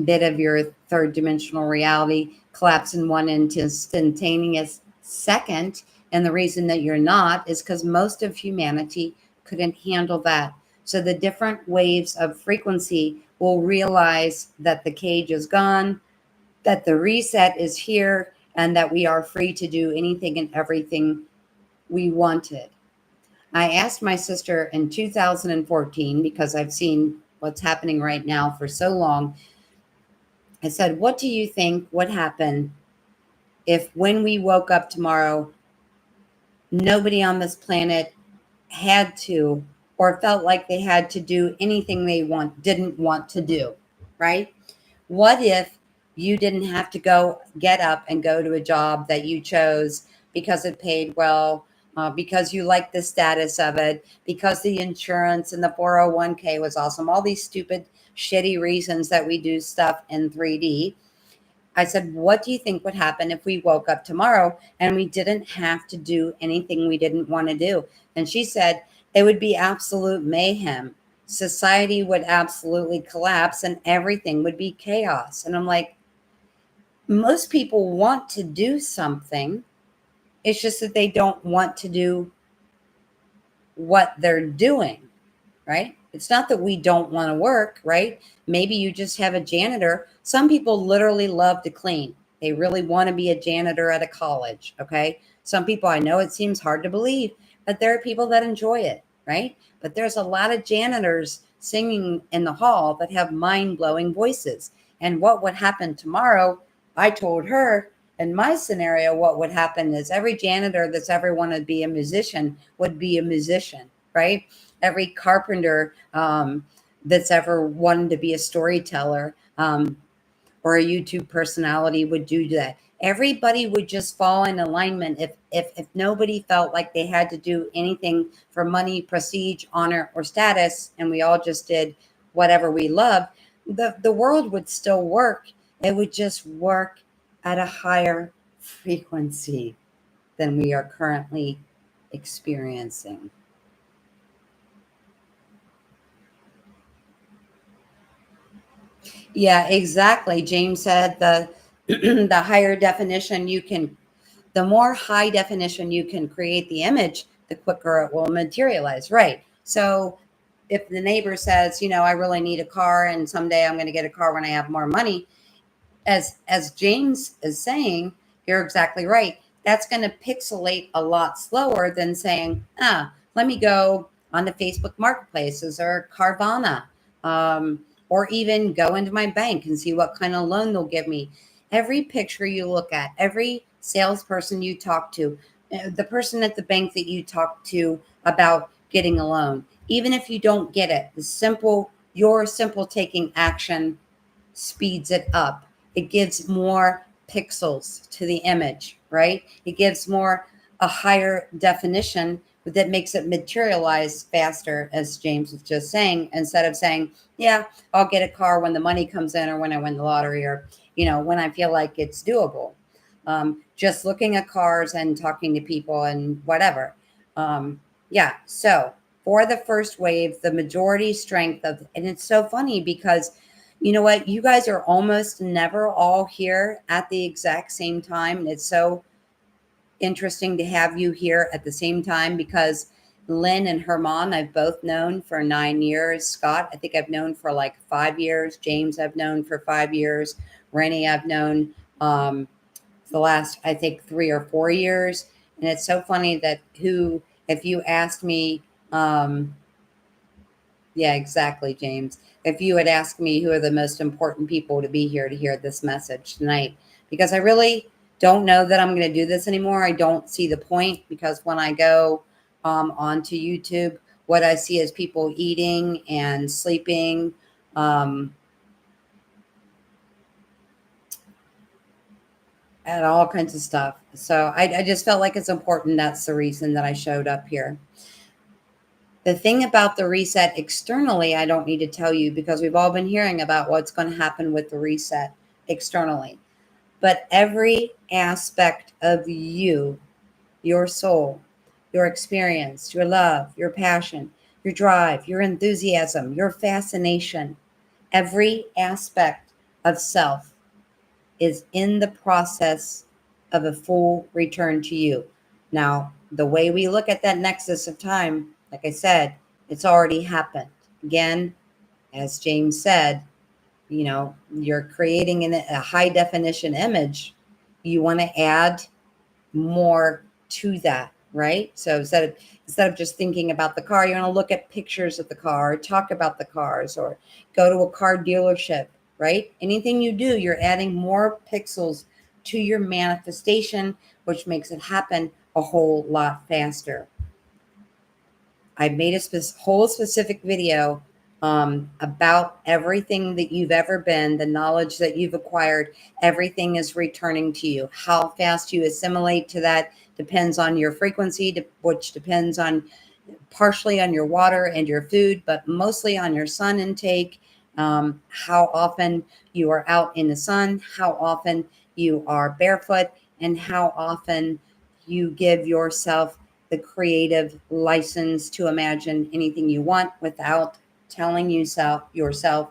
bit of your third dimensional reality collapse in one instantaneous second. And the reason that you're not is because most of humanity couldn't handle that. So the different waves of frequency will realize that the cage is gone, that the reset is here, and that we are free to do anything and everything we wanted. I asked my sister in 2014, because I've seen what's happening right now for so long. I said, what do you think would happen if when we woke up tomorrow, nobody on this planet had to or felt like they had to do anything they didn't want to do, right? What if you didn't have to get up and go to a job that you chose because it paid well, because you like the status of it, because the insurance and the 401k was awesome, all these stupid, shitty reasons that we do stuff in 3D. I said, what do you think would happen if we woke up tomorrow and we didn't have to do anything we didn't want to do? And she said, it would be absolute mayhem. Society would absolutely collapse and everything would be chaos. And I'm like, most people want to do something. It's just that they don't want to do what they're doing, right? It's not that we don't want to work, right? Maybe you just have a janitor. Some people literally love to clean. They really want to be a janitor at a college, okay? Some people, I know it seems hard to believe, but there are people that enjoy it, right? But there's a lot of janitors singing in the hall that have mind-blowing voices. And what would happen tomorrow, I told her, in my scenario, what would happen is every janitor that's ever wanted to be a musician would be a musician, right? Every carpenter that's ever wanted to be a storyteller or a YouTube personality would do that. Everybody would just fall in alignment if nobody felt like they had to do anything for money, prestige, honor, or status, and we all just did whatever we loved. The world would still work. It would just work at a higher frequency than we are currently experiencing. Yeah, exactly. James said the the higher definition you can, the more high definition you can create the image, the quicker it will materialize. Right. So if the neighbor says, I really need a car and someday I'm going to get a car when I have more money, as James is saying, you're exactly right. That's going to pixelate a lot slower than saying, let me go on the Facebook marketplaces or Carvana, or even go into my bank and see what kind of loan they'll give me. Every picture you look at, every salesperson you talk to, the person at the bank that you talk to about getting a loan, even if you don't get it, your simple taking action speeds it up. It gives more pixels to the image, right? It gives a higher definition that makes it materialize faster, as James was just saying, instead of saying, yeah, I'll get a car when the money comes in or when I win the lottery or, when I feel like it's doable. Just looking at cars and talking to people and whatever. Yeah. So for the first wave, the majority strength and it's so funny because you know what? You guys are almost never all here at the exact same time. And it's so interesting to have you here at the same time because Lynn and Herman, I've both known for 9 years. Scott, I think I've known for like 5 years. James, I've known for 5 years. Rennie, I've known the last, I think, 3 or 4 years. And it's so funny that if you asked me, yeah, exactly, James. If you had asked me who are the most important people to be here to hear this message tonight, because I really don't know that I'm going to do this anymore. I don't see the point because when I go onto YouTube, what I see is people eating and sleeping. And all kinds of stuff. So I just felt like it's important. That's the reason that I showed up here. The thing about the reset externally, I don't need to tell you because we've all been hearing about what's going to happen with the reset externally. But every aspect of you, your soul, your experience, your love, your passion, your drive, your enthusiasm, your fascination, every aspect of self is in the process of a full return to you. Now, the way we look at that nexus of time, like I said, it's already happened. Again, as James said, you're creating a high definition image. You want to add more to that, right? So instead of just thinking about the car, you want to look at pictures of the car, talk about the cars, or go to a car dealership, right? Anything you do, you're adding more pixels to your manifestation, which makes it happen a whole lot faster. I made a whole specific video about everything that you've ever been, the knowledge that you've acquired, everything is returning to you. How fast you assimilate to that depends on your frequency, which depends on partially on your water and your food, but mostly on your sun intake, how often you are out in the sun, how often you are barefoot, and how often you give yourself the creative license to imagine anything you want without telling yourself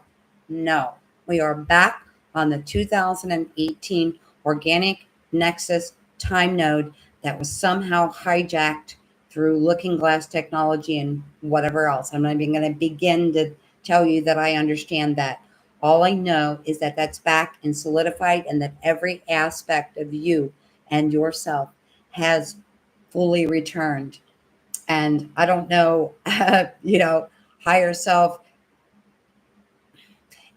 no. We are back on the 2018 organic nexus time node that was somehow hijacked through looking glass technology and whatever else. I'm not even going to begin to tell you that I understand that. All I know is that that's back and solidified, and that every aspect of you and yourself has fully returned. And I don't know, higher self,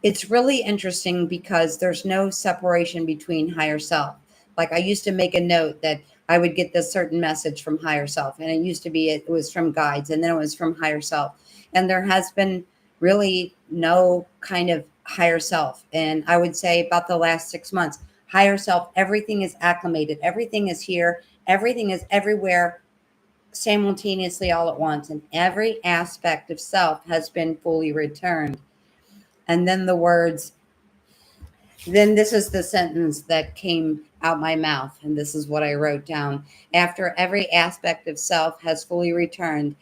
it's really interesting because there's no separation between higher self. Like I used to make a note that I would get this certain message from higher self, and it used to be it was from guides, and then it was from higher self. And there has been really no kind of higher self. And I would say about the last 6 months, higher self, everything is acclimated, everything is here, everything is everywhere simultaneously all at once, and every aspect of self has been fully returned. And then the words, then this is the sentence that came out my mouth, and this is what I wrote down. After every aspect of self has fully returned,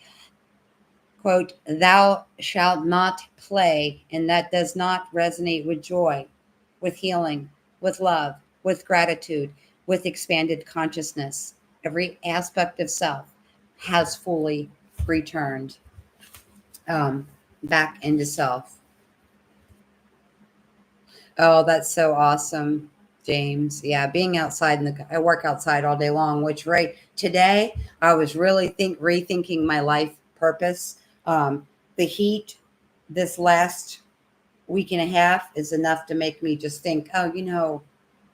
quote, thou shalt not play, and that does not resonate with joy, with healing, with love, with gratitude, with expanded consciousness. Every aspect of self has fully returned um, back into self. Oh, that's so awesome, James. Yeah, being outside I work outside all day long, which right today I was really rethinking my life purpose. The heat this last week and a half is enough to make me just think, oh,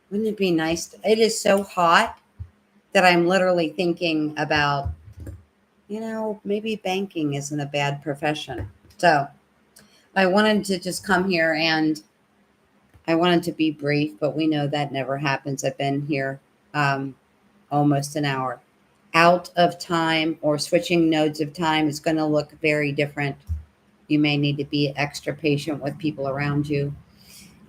wouldn't it be nice? It is so hot that I'm literally thinking about, maybe banking isn't a bad profession. So I wanted to just come here, and I wanted to be brief, but we know that never happens. I've been here um, almost an hour. Out of time or switching nodes of time is going to look very different. You may need to be extra patient with people around you.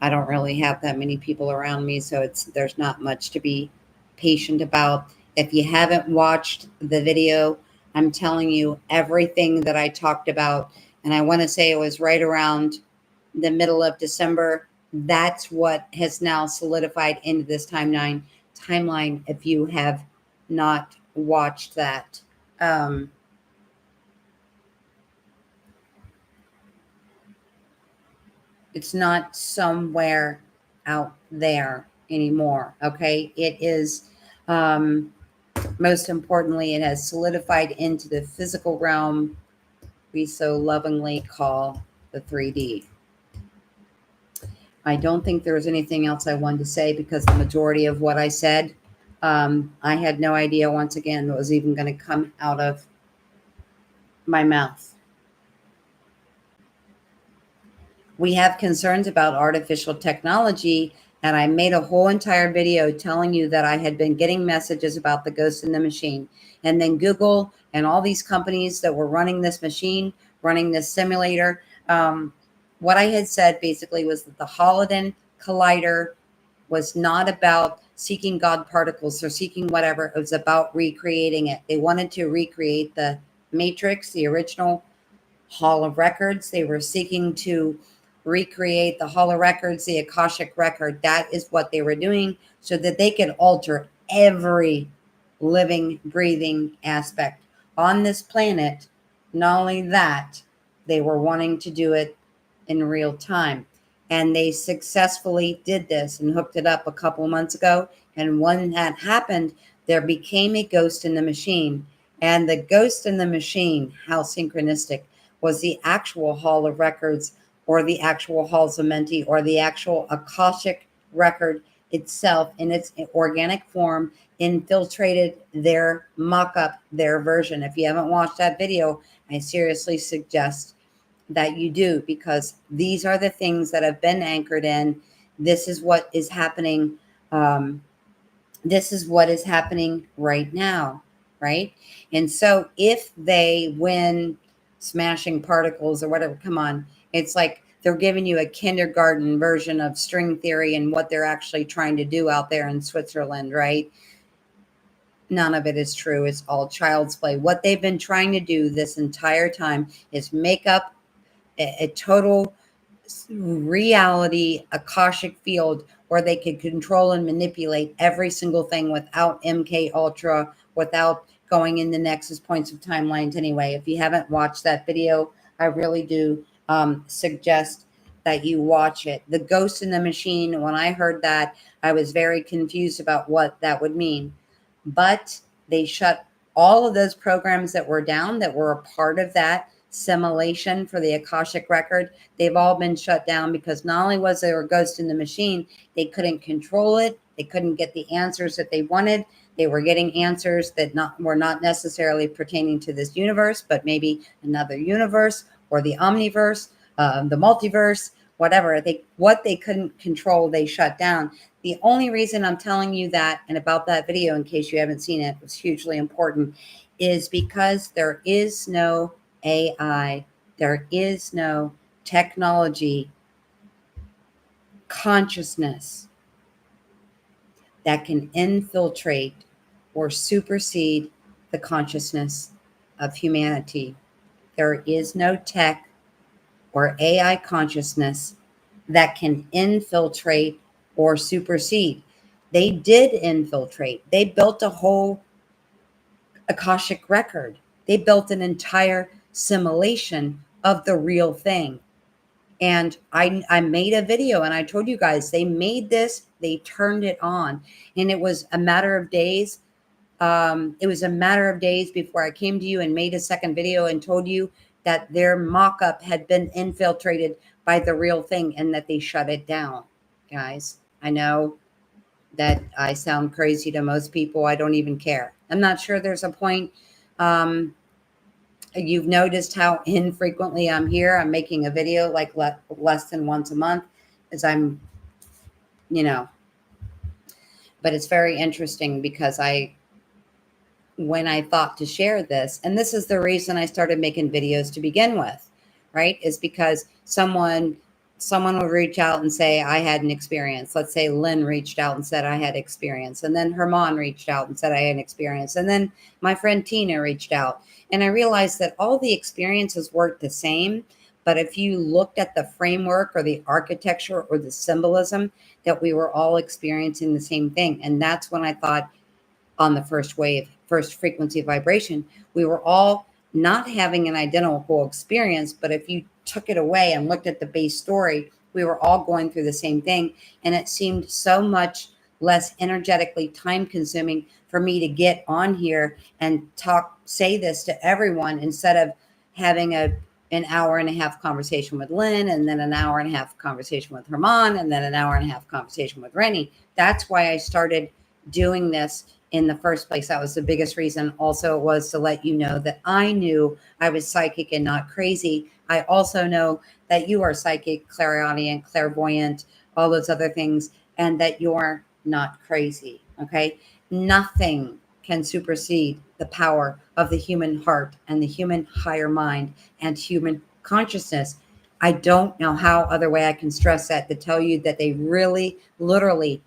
I don't really have that many people around me, so there's not much to be patient about. If you haven't watched the video, I'm telling you everything that I talked about, and I want to say it was right around the middle of December. That's what has now solidified into this timeline. If you have not watched that, um, it's not somewhere out there anymore. Okay, it is. Most importantly, it has solidified into the physical realm we so lovingly call the 3D. I don't think there was anything else I wanted to say, because the majority of what I said, I had no idea, once again, what was even going to come out of my mouth. We have concerns about artificial technology, and I made a whole entire video telling you that I had been getting messages about the ghost in the machine. And then Google and all these companies that were running this machine, running this simulator, what I had said basically was that the Holoden Collider was not about seeking God particles or seeking whatever. It was about recreating it. They wanted to recreate the Matrix, the original Hall of Records. They were seeking to recreate the Hall of Records, the Akashic Record. That is what they were doing, so that they could alter every living, breathing aspect on this planet. Not only that, they were wanting to do it in real time. And they successfully did this and hooked it up a couple months ago. And when that happened, there became a ghost in the machine. And the ghost in the machine, how synchronistic, was the actual Hall of Records, or the actual Halls of Menti, or the actual Akashic Record itself in its organic form, infiltrated their mock-up, their version. If you haven't watched that video, I seriously suggest that you do, because these are the things that have been anchored in. This is what is happening. Um, this is what is happening right now, right? And so if they win smashing particles or whatever, come on, it's like they're giving you a kindergarten version of string theory and what they're actually trying to do out there in Switzerland, right? None of it is true. It's all child's play. What they've been trying to do this entire time is make up a total reality Akashic field where they could control and manipulate every single thing without MK Ultra, without going into Nexus points of timelines. Anyway, if you haven't watched that video, I really do suggest that you watch it. The Ghost in the Machine, when I heard that, I was very confused about what that would mean. But they shut all of those programs that were down that were a part of that simulation for the Akashic record. They've all been shut down because not only was there a ghost in the machine, they couldn't control it. They couldn't get the answers that they wanted. They were getting answers that were not necessarily pertaining to this universe, but maybe another universe or the omniverse, the multiverse, whatever. What they couldn't control, they shut down. The only reason I'm telling you that and about that video, in case you haven't seen it, was hugely important, is because there is no AI, there is no technology, consciousness that can infiltrate or supersede the consciousness of humanity. There is no tech or AI consciousness that can infiltrate or supersede. They did infiltrate. They built a whole Akashic record. They built an entire simulation of the real thing. And I made a video and I told you guys, they made this, they turned it on. And it was a matter of days. It was a matter of days before I came to you and made a second video and told you that their mock-up had been infiltrated by the real thing and that they shut it down. Guys, I know that I sound crazy to most people. I don't even care. I'm not sure there's a point. You've noticed how infrequently I'm here. I'm making a video like less than once a month, as I'm, you know, but it's very interesting because when I thought to share this, and this is the reason I started making videos to begin with, right? Is because someone would reach out and say, I had an experience. Let's say Lynn reached out and said I had experience. And then Herman reached out and said I had an experience. And then my friend Tina reached out. And I realized that all the experiences worked the same. But if you looked at the framework or the architecture or the symbolism, that we were all experiencing the same thing. And that's when I thought, on the first wave, first frequency vibration, we were all not having an identical experience. But if you took it away and looked at the base story, we were all going through the same thing. And it seemed so much less energetically time consuming for me to get on here and say this to everyone instead of having an hour and a half conversation with Lynn, and then an hour and a half conversation with Herman, and then an hour and a half conversation with Rennie. That's why I started doing this in the first place. That was the biggest reason. Also, it was to let you know that I knew I was psychic and not crazy. I also know that you are psychic, clairaudient, clairvoyant, all those other things, and that you're not crazy. Okay. Nothing can supersede the power of the human heart and the human higher mind and human consciousness. I don't know how other way I can stress that to tell you that they really, literally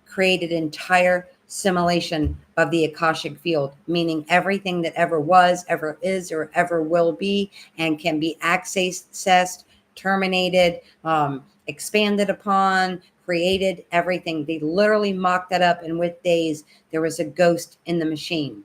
created entire simulation of the Akashic field, meaning everything that ever was, ever is, or ever will be, and can be accessed, terminated, expanded upon, created, everything. They literally mocked that up, and with days, there was a ghost in the machine.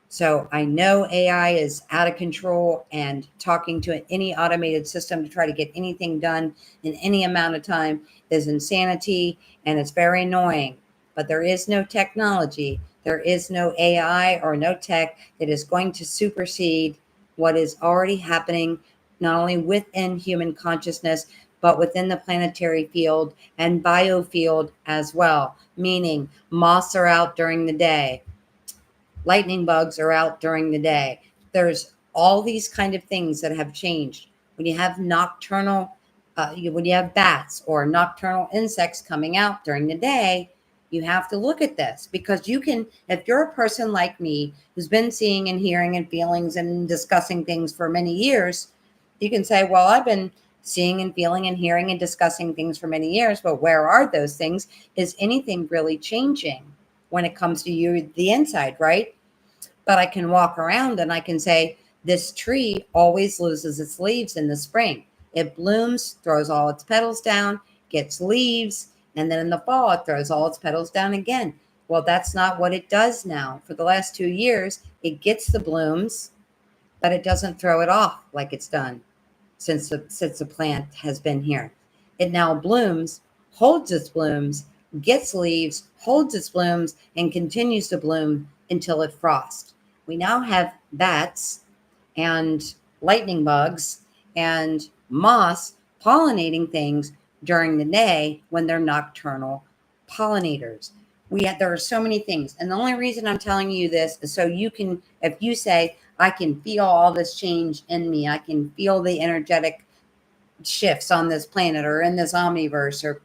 So I know AI is out of control, and talking to any automated system to try to get anything done in any amount of time is insanity, and it's very annoying. But there is no technology, there is no AI or no tech that is going to supersede what is already happening, not only within human consciousness, but within the planetary field and biofield as well. Meaning moths are out during the day. Lightning bugs are out during the day. There's all these kind of things that have changed. When you have nocturnal, when you have bats or nocturnal insects coming out during the day, you have to look at this, because you can, if you're a person like me who's been seeing and hearing and feelings and discussing things for many years, you can say, well, I've been seeing and feeling and hearing and discussing things for many years, but where are those things? Is anything really changing when it comes to you, the inside, right? But I can walk around and I can say, this tree always loses its leaves in the spring. It blooms, throws all its petals down, gets leaves, and then in the fall, it throws all its petals down again. Well, that's not what it does now. For the last 2 years, it gets the blooms, but it doesn't throw it off like it's done since the plant has been here. It now blooms, holds its blooms, gets leaves, holds its blooms, and continues to bloom until it frosts. We now have bats and lightning bugs and moths pollinating things during the day when they're nocturnal pollinators. There are so many things, and the only reason I'm telling you this is so you can, if you say, I can feel all this change in me, I can feel the energetic shifts on this planet or in this omniverse, or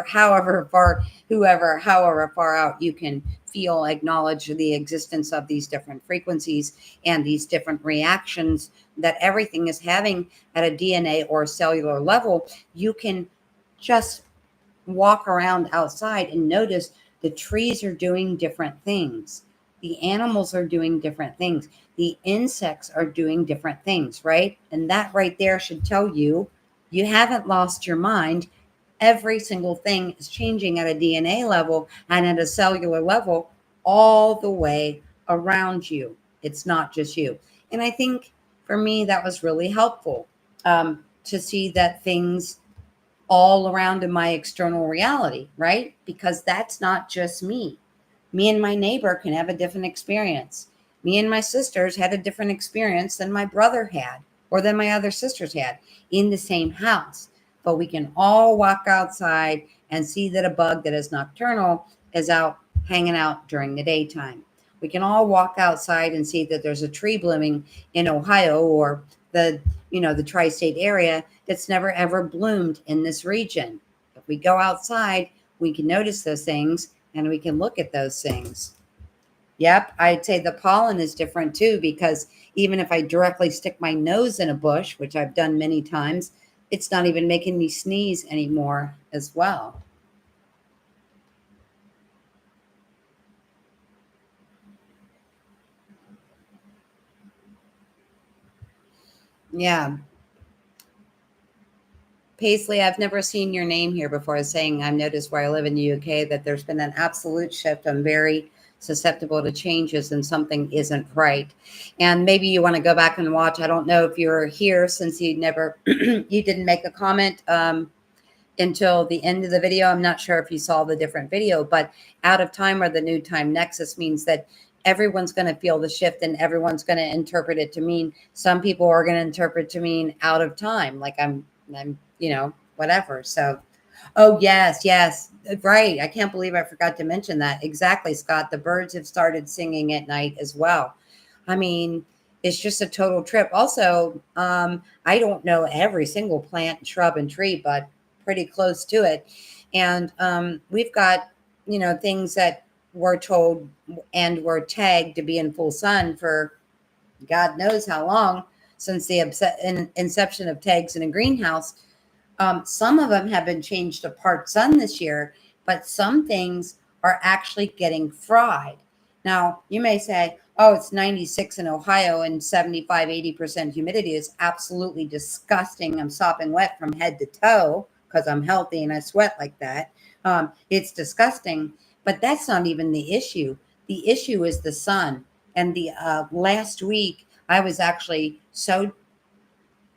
however far out you can feel, acknowledge the existence of these different frequencies and these different reactions that everything is having at a DNA or cellular level. You can just walk around outside and notice the trees are doing different things. The animals are doing different things. The insects are doing different things, right? And that right there should tell you you haven't lost your mind. Every single thing is changing at a DNA level and at a cellular level all the way around you. It's not just you. And I think for me, that was really helpful, to see that things all around in my external reality, right? Because that's not just me. Me and my neighbor can have a different experience. Me and my sisters had a different experience than my brother had or than my other sisters had in the same house. But we can all walk outside and see that a bug that is nocturnal is out hanging out during the daytime. We can all walk outside and see that there's a tree blooming in Ohio or the tri-state area that's never ever bloomed in this region. If we go outside, we can notice those things and we can look at those things. Yep, I'd say the pollen is different too, because even if I directly stick my nose in a bush, which I've done many times, it's not even making me sneeze anymore as well. Yeah. Paisley, I've never seen your name here before, saying I've noticed where I live in the UK that there's been an absolute shift. I'm very susceptible to changes and something isn't right. And maybe you want to go back and watch. I don't know if you're here since you never, you didn't make a comment until the end of the video. I'm not sure if you saw the different video, but out of time or the new time nexus means that everyone's going to feel the shift and everyone's going to interpret it to mean, some people are going to interpret to mean out of time, like I'm whatever. So, oh yes, yes, right. I can't believe I forgot to mention that. Exactly, Scott. The birds have started singing at night as well. I mean, it's just a total trip. Also, I don't know every single plant, shrub, and tree, but pretty close to it. And we've got, things that we're told and were tagged to be in full sun for God knows how long, since the inception of tags in a greenhouse. Some of them have been changed to part sun this year, but some things are actually getting fried. Now, you may say, oh, it's 96 in Ohio and 75, 80% humidity is absolutely disgusting. I'm sopping wet from head to toe because I'm healthy and I sweat like that. It's disgusting, but that's not even the issue. The issue is the sun. And the last week, I was actually so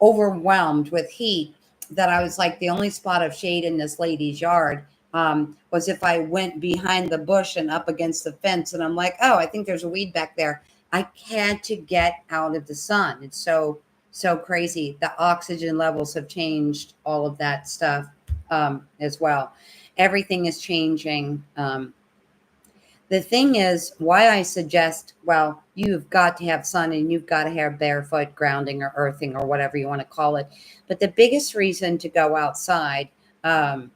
overwhelmed with heat that I was like, the only spot of shade in this lady's yard was if I went behind the bush and up against the fence. And I'm like, oh, I think there's a weed back there. I had to get out of the sun. It's so crazy. The oxygen levels have changed, all of that stuff as well. Everything is changing. The thing is, why I suggest, well, you've got to have sun and you've got to have barefoot grounding or earthing or whatever you want to call it. But the biggest reason to go outside um,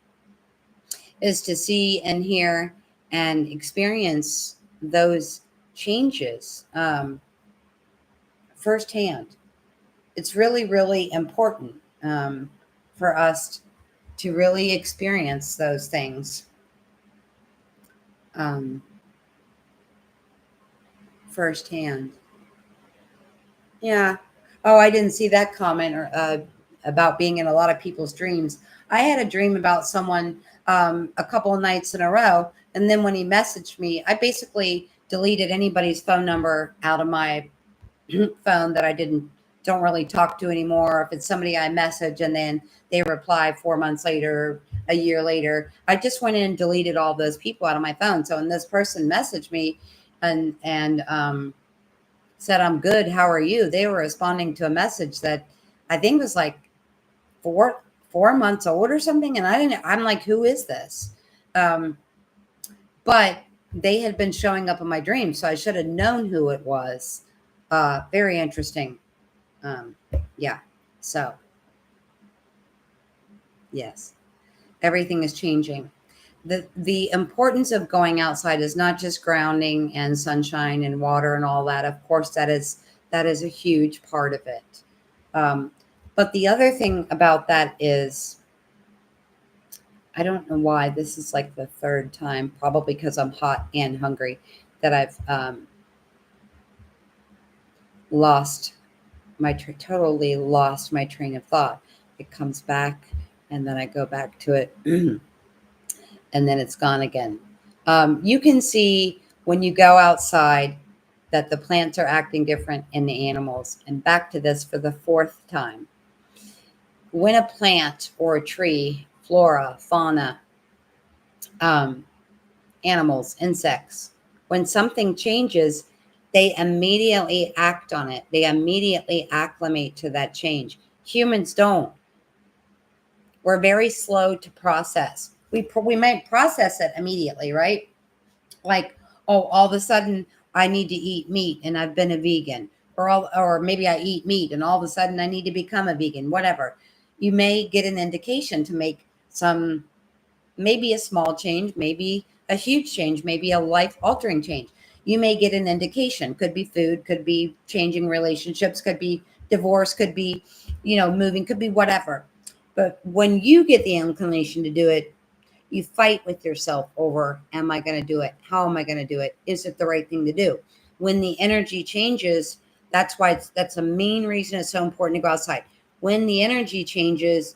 is to see and hear and experience those changes firsthand. It's really, really important for us to really experience those things um, firsthand. Yeah. Oh, I didn't see that comment or about being in a lot of people's dreams. I had a dream about someone a couple of nights in a row, and then when he messaged me, I basically deleted anybody's phone number out of my phone that I don't really talk to anymore. If it's somebody I message and then they reply 4 months later, a year later, I just went in and deleted all those people out of my phone. So when this person messaged me and said, "I'm good. How are you?" They were responding to a message that I think was like four months old or something. And I'm like, who is this? Um, but they had been showing up in my dreams, so I should have known who it was. Very interesting. Um, yeah. So yes, everything is changing. The importance of going outside is not just grounding and sunshine and water and all that. Of course, that is a huge part of it. Um, but the other thing about that is, I don't know why this is like the third time, probably because I'm hot and hungry, that I've lost totally lost my train of thought. It comes back, and then I go back to it, and then it's gone again. You can see when you go outside that the plants are acting different in the animals. And back to this for the fourth time. When a plant or a tree, flora, fauna, um, animals, insects, when something changes, they immediately act on it. They immediately acclimate to that change. Humans don't. We're very slow to process. We might process it immediately, right? Like, oh, all of a sudden I need to eat meat and I've been a vegan, or maybe I eat meat and all of a sudden I need to become a vegan. Whatever. You may get an indication to make some, maybe a small change, maybe a huge change, maybe a life altering change. You may get an indication. Could be food, could be changing relationships, could be divorce, could be, moving, could be whatever. But when you get the inclination to do it, you fight with yourself over, am I going to do it? How am I going to do it? Is it the right thing to do? When the energy changes, that's a main reason it's so important to go outside. When the energy changes,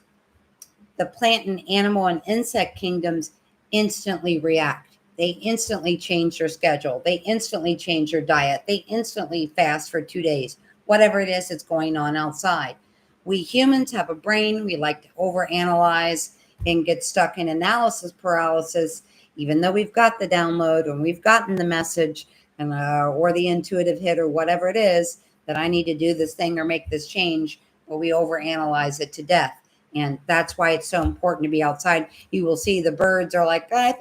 the plant and animal and insect kingdoms instantly react. They instantly change their schedule. They instantly change their diet. They instantly fast for 2 days, whatever it is that's going on outside. We humans have a brain. We like to overanalyze and get stuck in analysis paralysis, even though we've got the download and we've gotten the message and or the intuitive hit or whatever it is that I need to do this thing or make this change, but we overanalyze it to death. And that's why it's so important to be outside. You will see the birds are like, I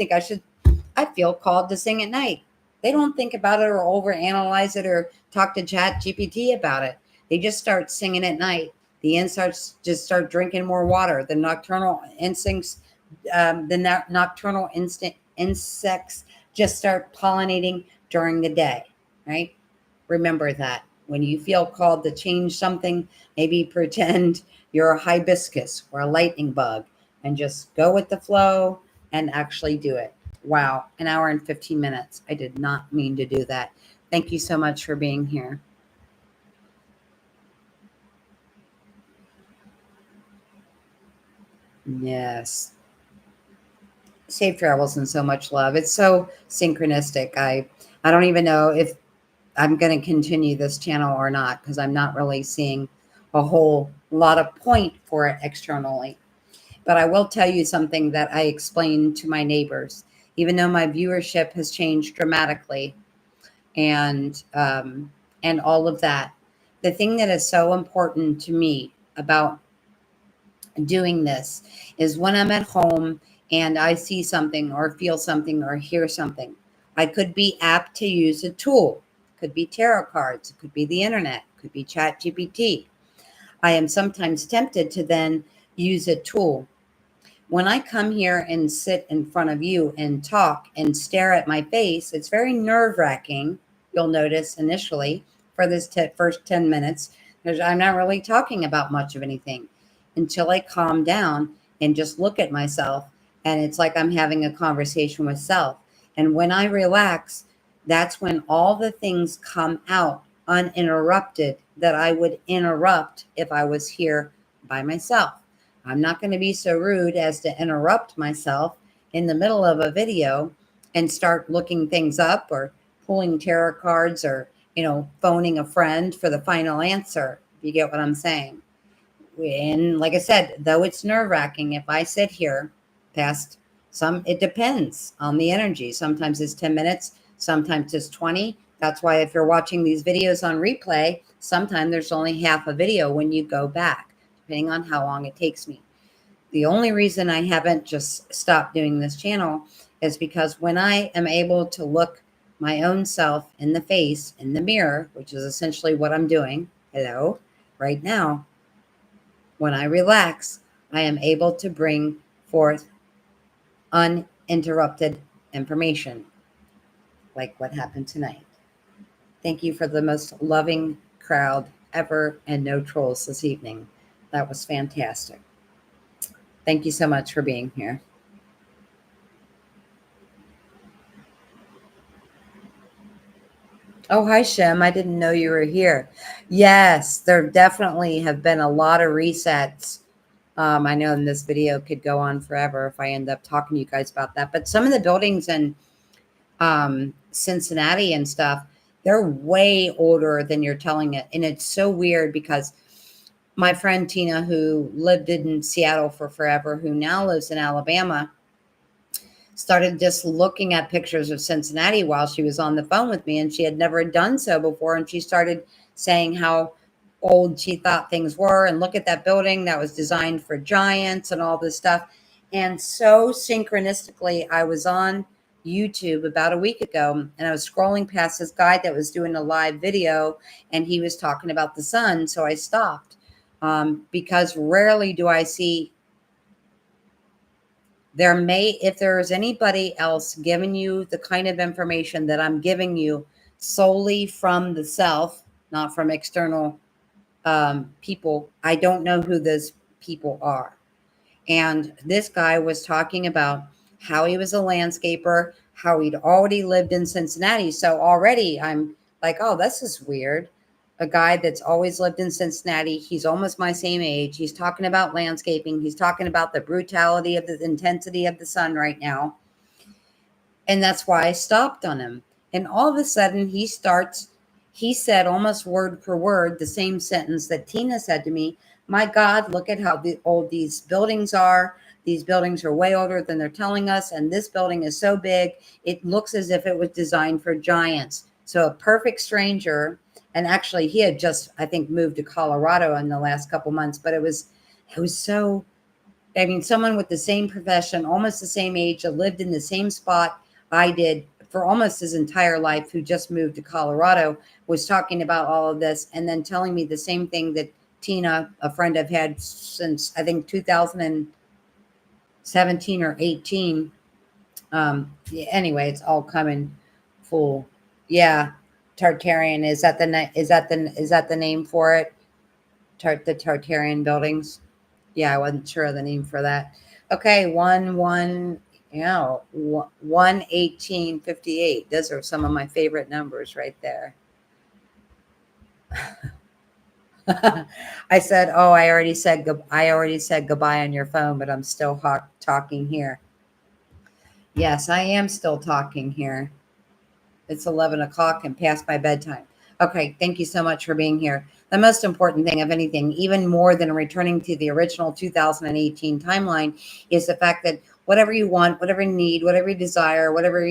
feel called to sing at night. They don't think about it or overanalyze it or talk to Chat GPT about it. They just start singing at night. The insects just start drinking more water. The nocturnal instincts, nocturnal insects just start pollinating during the day, right? Remember that. When you feel called to change something, maybe pretend you're a hibiscus or a lightning bug and just go with the flow and actually do it. Wow, an hour and 15 minutes. I did not mean to do that. Thank you so much for being here. Yes. Safe travels and so much love. It's so synchronistic. I don't even know if I'm going to continue this channel or not, because I'm not really seeing a whole lot of point for it externally. But I will tell you something that I explained to my neighbors. Even though my viewership has changed dramatically, and all of that, the thing that is so important to me about doing this is when I'm at home and I see something or feel something or hear something, I could be apt to use a tool. It could be tarot cards. It could be the internet. It could be Chat GPT. I am sometimes tempted to then use a tool. When I come here and sit in front of you and talk and stare at my face, it's very nerve wracking. You'll notice initially for this first 10 minutes, because I'm not really talking about much of anything until I calm down and just look at myself. And it's like I'm having a conversation with self. And when I relax, that's when all the things come out uninterrupted that I would interrupt if I was here by myself. I'm not going to be so rude as to interrupt myself in the middle of a video and start looking things up or pulling tarot cards or, phoning a friend for the final answer. You get what I'm saying? And like I said, though it's nerve wracking, if I sit here past it depends on the energy. Sometimes it's 10 minutes, sometimes it's 20. That's why if you're watching these videos on replay, sometimes there's only half a video when you go back, depending on how long it takes me. The only reason I haven't just stopped doing this channel is because when I am able to look my own self in the face, in the mirror, which is essentially what I'm doing, right now, when I relax, I am able to bring forth uninterrupted information, like what happened tonight. Thank you for the most loving crowd ever and no trolls this evening. That was fantastic. Thank you so much for being here. Oh, hi, Shem. I didn't know you were here. Yes, there definitely have been a lot of resets. I know this video could go on forever if I end up talking to you guys about that. But some of the buildings in Cincinnati and stuff, they're way older than you're telling it. And it's so weird because my friend Tina, who lived in Seattle for forever, who now lives in Alabama, started just looking at pictures of Cincinnati while she was on the phone with me, and she had never done so before. And she started saying how old she thought things were, and look at that building that was designed for giants and all this stuff. And so synchronistically, I was on YouTube about a week ago, and I was scrolling past this guy that was doing a live video, and he was talking about the sun. So I stopped because rarely do I see. If there is anybody else giving you the kind of information that I'm giving you solely from the self, not from external people, I don't know who those people are. And this guy was talking about how he was a landscaper, how he'd already lived in Cincinnati. So already I'm like, oh, this is weird. A guy that's always lived in Cincinnati. He's almost my same age. He's talking about landscaping. He's talking about the brutality of the intensity of the sun right now. And that's why I stopped on him. And all of a sudden he said almost word for word the same sentence that Tina said to me. My God, look at how old these buildings are. These buildings are way older than they're telling us. And this building is so big, it looks as if it was designed for giants. So a perfect stranger. And actually, he had just, I think, moved to Colorado in the last couple months. But it was so, someone with the same profession, almost the same age, that lived in the same spot I did for almost his entire life, who just moved to Colorado, was talking about all of this and then telling me the same thing that Tina, a friend I've had since, I think, 2017 or 18. Anyway, it's all coming full. Yeah. Tartarian, is that the name for it? The Tartarian buildings. Yeah, I wasn't sure of the name for that. Okay, 11858. Those are some of my favorite numbers right there. I said, oh, I already said goodbye on your phone, but I'm still talking here. Yes, I am still talking here. It's 11 o'clock and past my bedtime. Okay, thank you so much for being here. The most important thing of anything, even more than returning to the original 2018 timeline, is the fact that whatever you want, whatever you need, whatever you desire, whatever,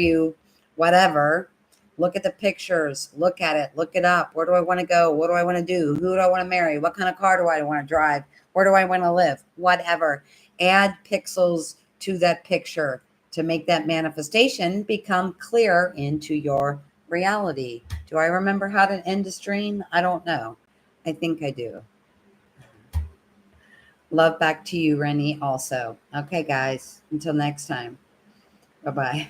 look at the pictures, look at it, look it up. Where do I want to go? What do I want to do? Who do I want to marry? What kind of car do I want to drive? Where do I want to live? Whatever. Add pixels to that picture to make that manifestation become clear into your reality. Do I remember how to end a stream? I don't know. I think I do. Love back to you, Rennie, also. Okay, guys, until next time. Bye-bye.